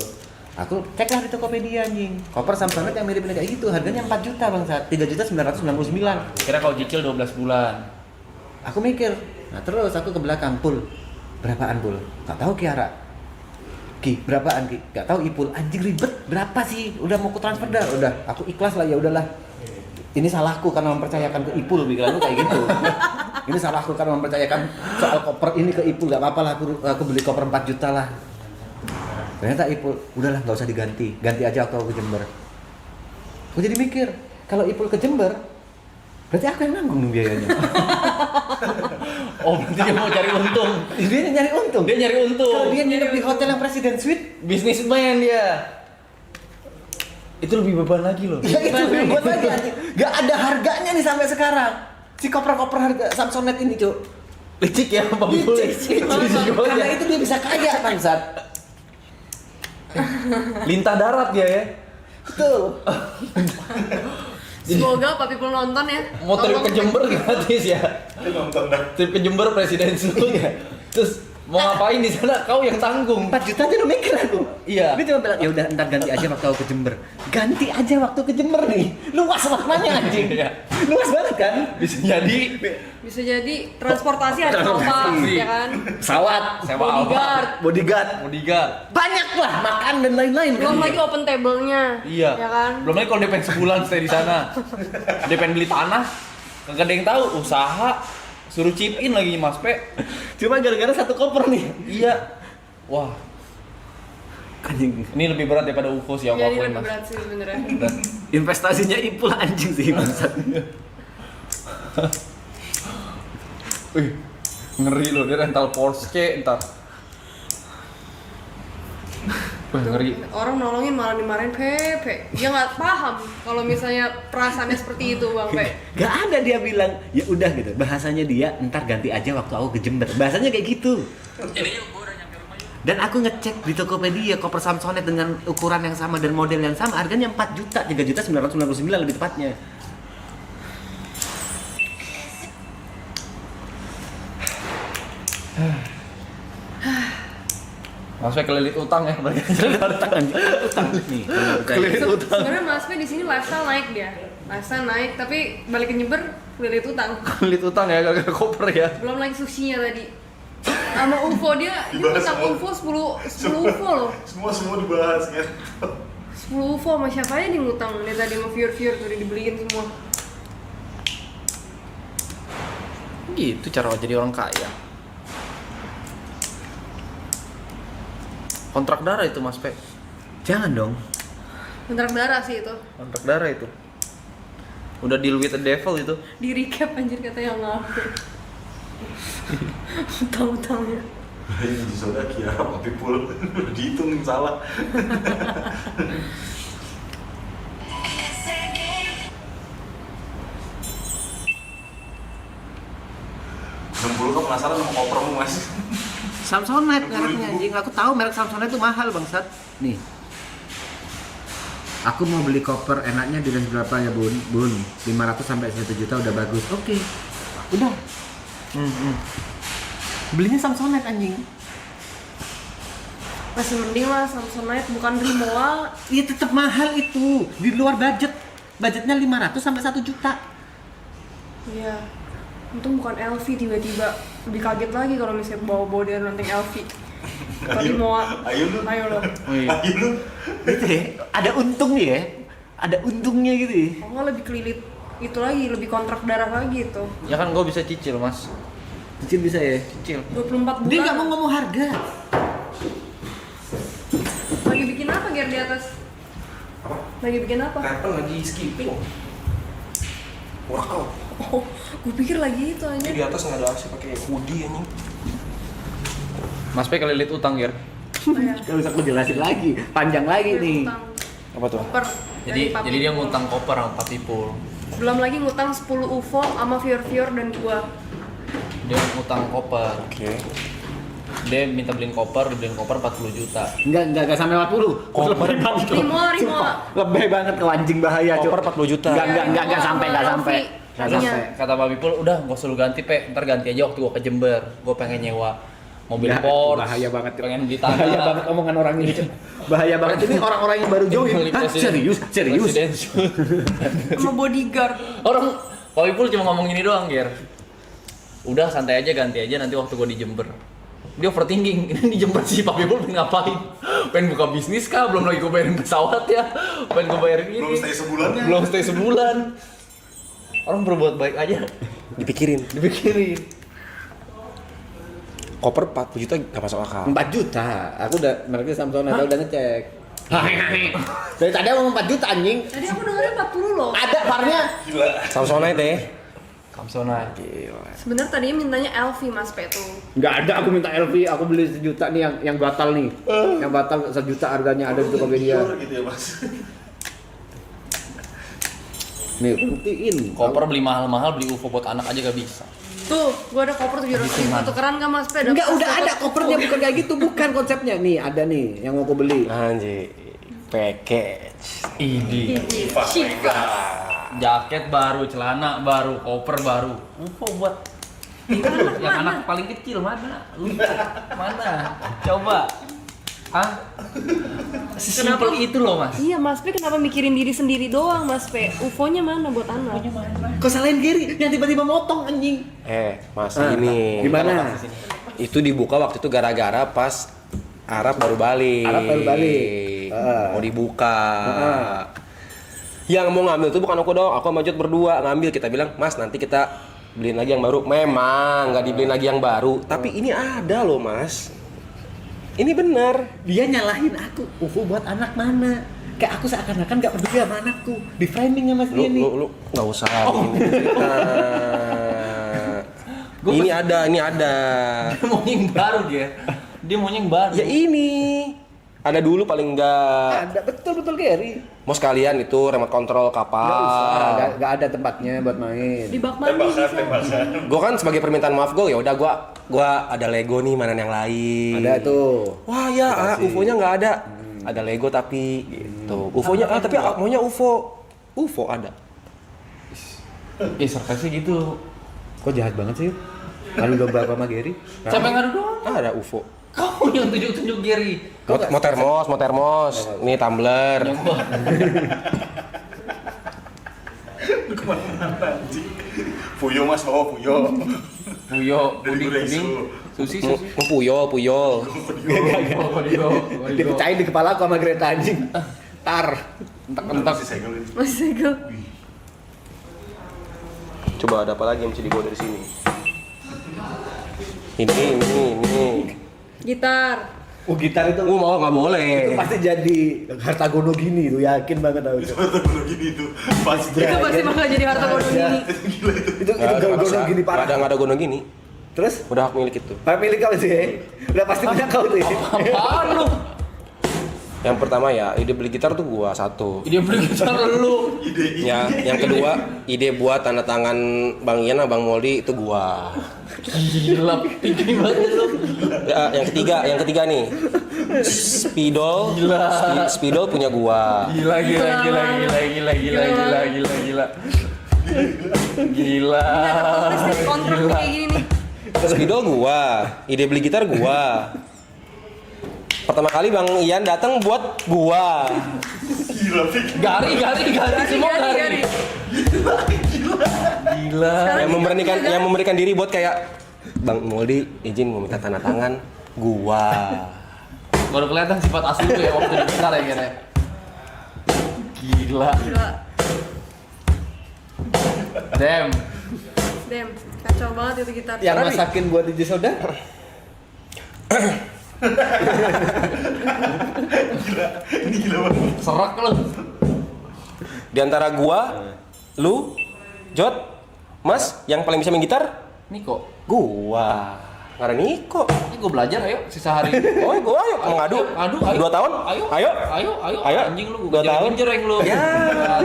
Aku ceklah di Tokopedia anjing. Koper Samsonite yang mirip-mirip kayak gitu, harganya 4 juta bangsat. 3.999. Kira kau cicil 12 bulan. Aku mikir. Nah, terus aku ke belakang, Pul. Berapaan, Pul? Enggak tahu Kiara. Ki, berapaan Ki? Gak tahu Ipul, anjing ribet, berapa sih? Udah mau ku transfer dah, udah, aku ikhlas lah ya udahlah. Ini salahku karena mempercayakan ke Ipul, pikiranku kayak gitu. Ini salahku karena mempercayakan soal koper ini ke Ipul, gak apa-apa lah aku beli koper 4 juta lah. Ternyata Ipul, udahlah nggak usah diganti, ganti aja aku ke Jember. Aku jadi mikir, kalau Ipul ke Jember, berarti aku yang nanggung dong biayanya. Oh, berarti dia mau cari untung. Dia nyari untung. Kalau dia nginep di hotel yang Presiden Suite, bisnismen dia. Itu lebih beban lagi loh. Ya itu lebih beban lagi anjing. Gak ada harganya nih sampai sekarang. Si koper-koper harga Samsonite ini, Cuk. Licik ya, Bang. Licik. Karena itu dia bisa kaya, bangsat. Lintah darat dia ya. Betul. Semoga Pak Pipul nonton ya. Mau trip ke Jember gratis ya. Trip ke Jember Presiden Suite. Terus mau ngapain di sana? Kau yang tanggung. 4 juta aja udah mikir aku. Iya. Dia cuma bilang, ya udah ntar ganti aja waktu aku ke Jember. Ganti aja waktu ke Jember nih. Luas maknanya anjing. Luas banget kan? Bisa jadi transportasi ada apa, ya kan? Pesawat, sewa bodyguard. Banyak lah, makan dan lain-lain. Belum kan? lagi open table-nya. Iya. Ya kan? Belum lagi kalau dia pengen sebulan stay di sana. Dia pengen beli tanah. Kagak ada yang tahu usaha. Suruh chip in lagi Mas Pe. Cuma gara-gara satu koper nih. Iya. Wah. Anjing. Ini lebih berat daripada UFO sih aku Jadi akuin, lebih Mas. berat sih sebenarnya. Investasinya Ipul anjing sih bangsat. Wih, ngeri loh, dia rental Porsche ntar. Wah, ngeri. Orang nolongin malah dimarahin Pepe. Dia nggak paham kalau misalnya perasaannya seperti itu, Bang Pe. Gak ada dia bilang, ya udah gitu. Bahasanya dia, ntar ganti aja waktu aku ke Jember. Bahasanya kayak gitu. Dan aku ngecek di Tokopedia koper Samsonite dengan ukuran yang sama dan model yang sama, harganya 4 juta, 3.999 lebih tepatnya. Maksudnya kelilit utang ya, berarti utang nih. Kelilit utang. Sebenarnya Mas Pe di sini lifestyle naik dia. Lifestyle naik, tapi balik ke Jember kelilit utang. Kelilit utang ya, gak koper ya. Belum lagi susinya tadi. Sama UFO dia utang UFO 10 UFO loh. Semua dibahas kan. 10 UFO sama siapa aja nih ngutang. Dia tadi sama viewer tuh dibeliin semua. Gitu cara jadi orang kaya. Kontrak darah itu Mas Pe. Jangan dong. Kontrak darah sih itu. Kontrak darah itu. Udah deal with the devil itu. Di recap anjir kata yang ngaku. Utang-utangnya. Ini di soda Kiara Papi Pul udah dihitung salah. 60 kok penasaran sama kopermu mas. Samsonite mereknya anjing. Aku tahu merek Samsonite itu mahal bangsat. Nih. Aku mau beli koper enaknya di range berapa ya bun? Bun, 500 sampai 1 juta udah bagus. Oke. Udah. Belinya Samsonite anjing. Masih mending lah Samsonite bukan Rimowa. Iya tetap mahal itu. Di luar budget. Budgetnya 500 sampai 1 juta. Iya. Untung bukan LV tiba-tiba. Lebih kaget lagi kalau misalnya bawa-bawa dia nanti LV. Tapi mau ayo lu. Ayo lo. Gitu ya. Ada untungnya ya. Ada untungnya gitu ya. Oh nggak lebih kelilit itu lagi, lebih kontrak darah lagi itu. Ya kan gue bisa cicil mas. Cicil bisa ya? Cicil. 24 bulan. Dia nggak mau ngomong harga. Lagi bikin apa Ger di atas? Apa? Lagi bikin apa? Kapan lagi skipping? Workout. Oh, gue pikir lagi itu aja. Ini di atas nggak ada AC pakai hoodie anjing. Mas P kelilit utang Ger. Gak usah aku jelasin lagi. Panjang lagi nih. Apa tuh? Koper. Jadi dia ngutang koper sama Papi Pul. Belum lagi ngutang 10 UFO sama Fior dan gua. Dia ngutang koper. Oke. Dia minta beliin koper, dibeliin koper 40 juta. Enggak sampai 40. Koper Rimo. Lebih banget ke anjing bahaya, Cok. Koper 40 juta. Enggak sampai. Kata Papi Pul, udah gak usah lu ganti Pe, ntar ganti aja waktu gua ke Jember. Gua pengen nyewa mobil Porsche. Bahaya banget. Pengen di tanah. Bahaya banget omongan orang ini, Cok. Bahaya banget. Ini orang-orang yang baru join. Hah, serius. Sama bodyguard. Orang Papi Pul cuma ngomong ini doang, Ger. Udah santai aja, ganti aja nanti waktu gua di Jember. Dia overthinking, ini di Jember sih Papi Pul pengen ngapain? Pengen buka bisnis kah? Belum lagi gue bayarin pesawat ya. Pengen gue bayarin ini. Belum stay sebulan. Orang berbuat baik aja. Dipikirin. Koper 40 juta nggak masuk akal. 4 juta. Aku udah mereknya Samsonite udah ngecek. Dari tadi ngomong 4 juta anjing. Tadi aku dengerin 40 loh. Ada parnya. Gila. Samsonite deh. Samsonite. Gila. Sebenarnya tadinya mintanya LV Mas Pe tuh. Enggak ada, aku minta LV, aku beli 1 juta nih yang batal nih. Yang batal 1 juta harganya ada di Tokopedia. Gitu ya mas. Nih, buktiin. Koper beli mahal-mahal, beli UFO buat anak aja gak bisa. Tuh, gua ada koper 700.000 tukeran gak Mas Pe? Enggak, udah ada kopernya, bukan kayak gitu, bukan konsepnya. Nih, ada nih yang mau aku beli. Anjir. Package. Ini. Jaket baru, celana baru, koper baru. UFO buat yang anak paling kecil mana? Mana? Coba. Hah? Sesimpel itu loh mas. Iya Mas Pe kenapa mikirin diri sendiri doang Mas Pe? UFO-nya mana buat anak? Kok salahin Gary yang tiba-tiba motong anjing? Mas ini. Gimana? Itu dibuka waktu itu gara-gara pas Arab baru balik. Mau dibuka. Yang mau ngambil tuh bukan aku dong, aku sama Jod berdua ngambil. Kita bilang, Mas nanti kita beliin lagi yang baru. Memang nggak dibeliin lagi yang baru, tapi ini ada loh Mas. Ini benar. Dia nyalahin aku, UFO buat anak mana? Kayak aku seakan-akan gak peduli sama anakku. Di framing sama dia nih. Lu nggak usah. Ini ada. Dia mau yang baru dia mau yang baru. Ya ini. Ada dulu paling enggak. Ada, betul Gary. Mau sekalian itu remote control kapal. Gak ada tempatnya buat main. Di bak mandi bisa. Gue kan sebagai permintaan maaf gue, ya udah gue ada Lego nih, mana yang lain. Ada tuh. Wah ya, UFO-nya nggak ada. Ada Lego tapi gitu. UFO-nya tapi maunya UFO. UFO ada. Sarkasnya gitu. Kok jahat banget sih? Kalau domba sama Gary? Siapa yang ngadu doang? Ada UFO. Kamu yang tunjuk-tunjuk Gary. Mau termos. Nih tumbler. Kemana-mana anjing. Puyo mas, bawa Puyo. Puding. Susi. Mau Puyo. Dipecahin di kepala aku sama Greta anjing. Tar. Entak. Masih segel. Coba ada apa lagi yang bisa dibawa dari sini? Ini. Gitar. gitar itu. Gua mau nggak boleh. Itu pasti jadi harta gono gini tuh, yakin banget aku. Harta gono gini tuh. Pasti. Itu pasti bakal jadi harta gono gini. Itu gono gini parah. Nggak ada gono gini. Terus? Udah hak milik itu. Hak milik kau sih. Udah pasti punya kau tuh. Apaan lu? Yang pertama ya, ide beli gitar tuh gua satu. Ide beli gitar lu. Ya, yang kedua, ide buat tanda tangan Bang Ian sama Bang Moldi itu gua. Gila, tinggi banget lu. Ya, yang ketiga nih. Spidol. Spidol punya gua. Gila. Kontrak kayak gini nih. Spidol gua, ide beli gitar gua. Pertama kali Bang Ian datang buat gua. Gari semua gari. Gila. Yang memberikan diri buat kayak Bang Moldi izin mau minta tanda tangan gua. Baru kelihatan sifat asli lu ya waktu di gitar ya kira. Gila. Damn, kacau banget itu gitar. Yang masakin buat DJ Soda? Ini gila banget. serak lu. Di antara gua, lu, Jot, Mas, yang paling bisa main gitar? Niko. Gua. Nggak ada Niko. Ini gua belajar ayo sisa hari. Oh, gua ayo ngadu. Adu, ayo. 2 tahun? Ayo. Ayo. Anjing lu, 2 tahun. Jereng lu. Ya.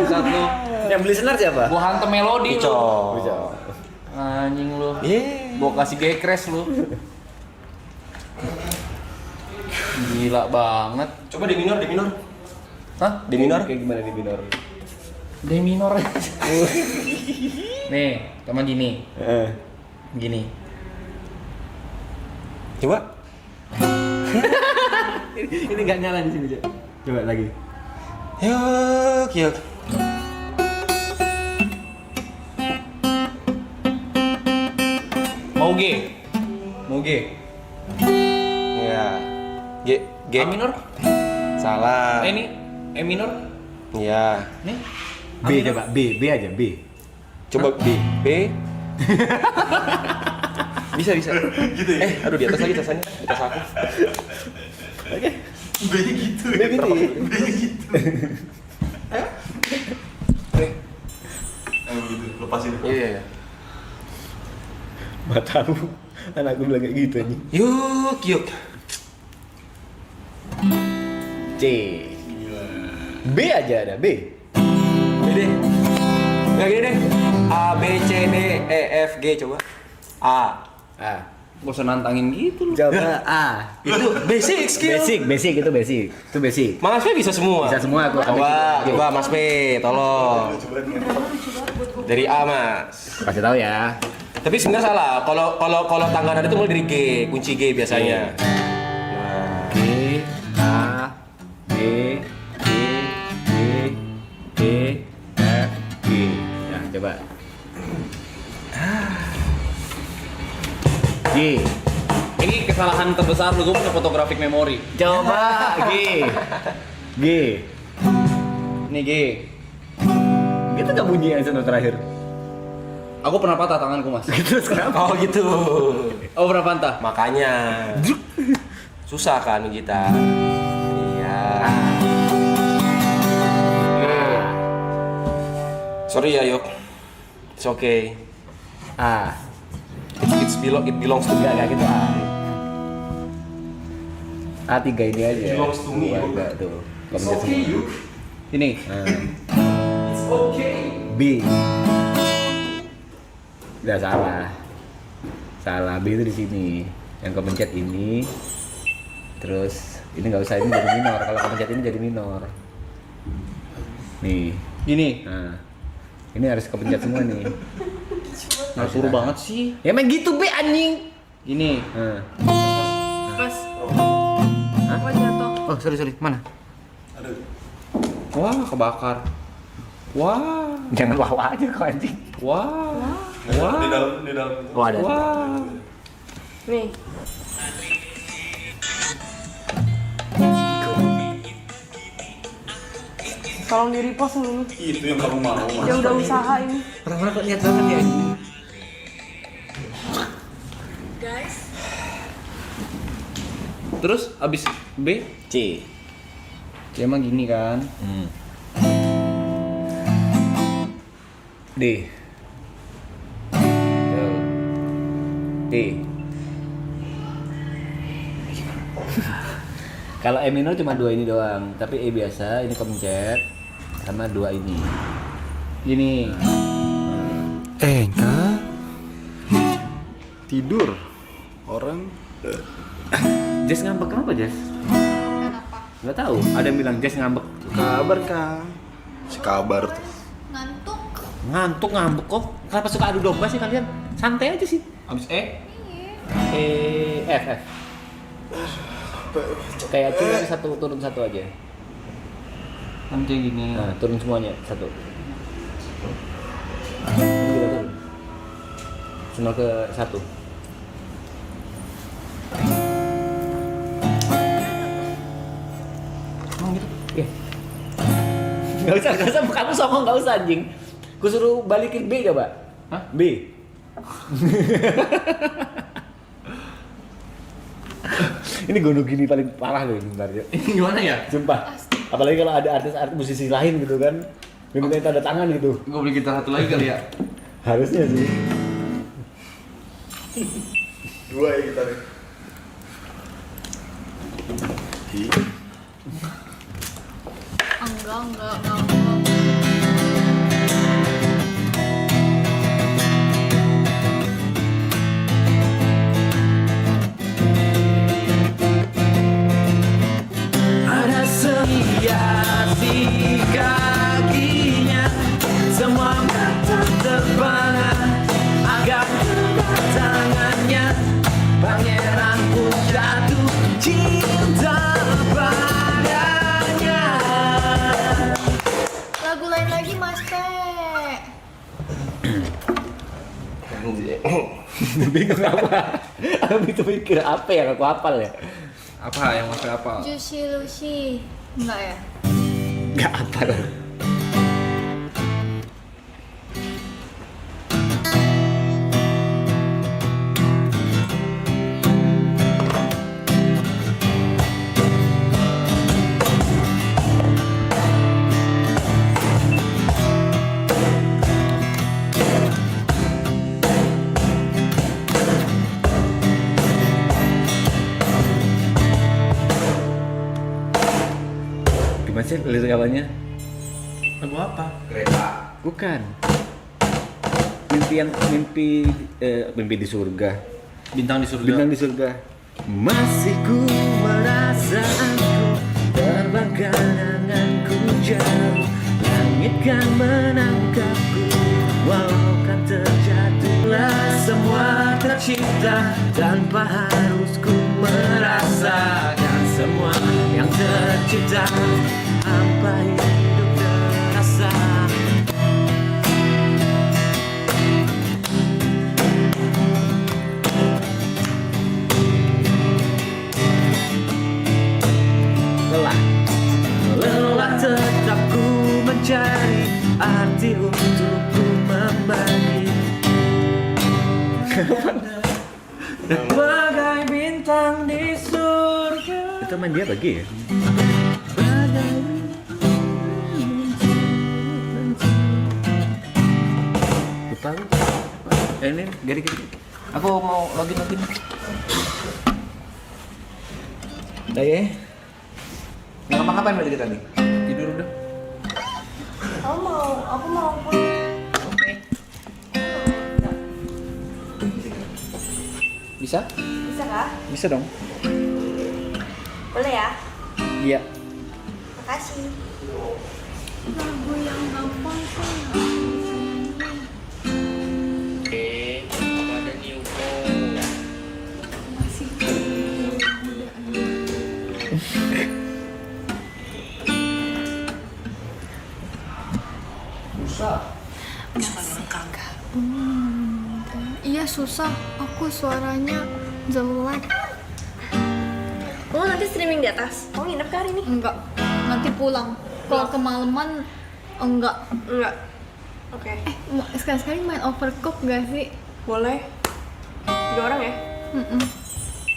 Satu. Yang beli senar siapa? Gua hantem melodi lu. Ico. Anjing lu. Yeah. Gua kasih gekres lu. Gila banget. Coba di minor. Hah? Di minor? Kayak gimana di minor? D minor. Nih, sama gini. Gini. Coba. Ini nggak nyala di sini, coba lagi. Yuk. Mau G. Ya. G. A minor? Salah. Ini E minor? Iya. Nih. B coba, B aja, B. Coba B. Bisa. Gitu ya? Aduh di atas lagi tasanya. Di tas aku. Oke. B gitu. B gitu. B gitu. Ayo gitu, lepasin. Iya. Matamu, anakku bilang kayak gitu anjing. Yuk. C. B aja ada, B. Gini deh. Ya gini deh. A B C D E F G coba. A. Gak usah nantangin gitu lu. Coba A. Itu basic skill. Basic itu basic. Mas P bisa semua. Bisa semua aku. Coba Mas P, tolong. Dari A Mas. Kasih tahu ya. Tapi sebenarnya salah. Kalau tangan ada itu mulai dari G, kunci G biasanya. G, A, B, G, G, F, G. Nah, coba. G. Ini kesalahan terbesar lu, gue punya photographic memory. Coba G. Nih G. Gitu nggak bunyi yang sono terakhir. Aku pernah patah tanganku mas. Terus kenapa? Oh gitu. Oh pernah patah? Makanya. Susah kan gitar. Iya. Sorry ya Yok. It's okay. It belongs to me. Enggak gitu A3 ini aja. Belongs to me. Enggak tuh. It's okay you. Ini. It's okay. B. Udah salah. B itu di sini. Yang kepencet ini. Terus ini nggak usah, ini jadi minor. Kalau kepencet ini jadi minor. Nih. Gini. Nah. Ini harus kepencet semua nih. Nggak suruh banget sih. Ya main gitu B anjing. Gini. Pas. Hah? Apa jatuh? Oh sorry. Mana? Wah kebakar. Wah. Jangan wah aja kok anjing. Wah. Di dalam. Oh ada. Wah. Nih. Tolong di repost dulu. Itu yang kamu mau, Mas. Dia udah usaha ini. Orang-orang kok niat banget ya anjing. Guys. Terus abis B? C. C emang gini kan? D. D. Kalau E minor cuma 2 ini doang, tapi E biasa ini kemencet sama 2 ini. Gini. Kak. Tidur. Orang Jess ngambek kenapa Jess? Kenapa? Gak tahu. Ada yang bilang Jess ngambek. kabar Kak. Si kabar tuh. Ngantuk. Ngantuk ngambek kok. Kenapa suka adu domba sih kalian? Santai aja sih. Abis E? F. Kayak C tapi turun satu aja. Kan kayak gini. Nah, turun semuanya satu. Ini kita turun. Semua ke 1. Emang gitu? Iya. Gak usah, kamu songong gak usah anjing. Gue suruh balikin B coba. Hah? B. Ini gunung gini paling parah loh sebenarnya. Ini gimana ya? Sumpah. Apalagi kalau ada artis-artis musisi lain gitu kan. Minta tanda tangan gitu. Gue beli gitar satu lagi kali ya? Harusnya sih. 2 ya kita nih. Enggak. Ada sehiasi kakinya, semua mata terbana agar kedatangannya pangeran pun jatuh cinta padanya. Lagu lain lagi Mas Pe. Bingung apa? Aku itu mikir apa yang aku hafal ya? Apa yang masih apa? Juicy Lucy. Enggak ya? Gak hafal. Gimana sih lirik awalnya? Lagu apa? Bukan. Mimpi di surga. Bintang di surga. Bintang di surga. Masih ku merasa aku terbangkan anganku jauh. Langit kan menangkapku, walau kan terjatuhlah semua tercipta tanpa harus ku merasakan semua yang tercipta. Hampa hidup terasa. Lelah tetap ku mencari arti untuk ku membagi. Bagai bintang di surga. Itu main dia bagi ya? Lupa lu. Ini gari. Aku mau login. Udah ya? Nggak ngapa-ngapain berarti kita nih? Tidur udah? Aku mau pulang. Oke. Bisa? Bisa kah? Bisa dong. Boleh ya? Iya. Makasih. Lagu yang gampang sih. Ada nih UFO. Masih Susah. Iya susah. Aku suaranya jelek. Kamu nanti streaming di atas? Kamu nginep ke hari ini? Enggak. Nanti pulang. Kalau kemalaman enggak. Oke. Sekali-sekali main Overcook gak sih? Boleh. 3 orang ya? Mm-mm.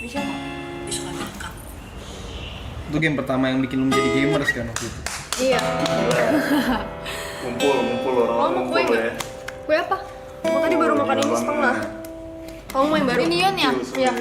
Bisa kok. Itu game pertama yang bikin lu menjadi gamers kan waktu itu. Iya. Ngumpul orang-orang mau kue ngumpul nggak? ya. Kue apa? Aku tadi baru makan ini setengah. Kamu mau yang baru? Minion ya? Iya.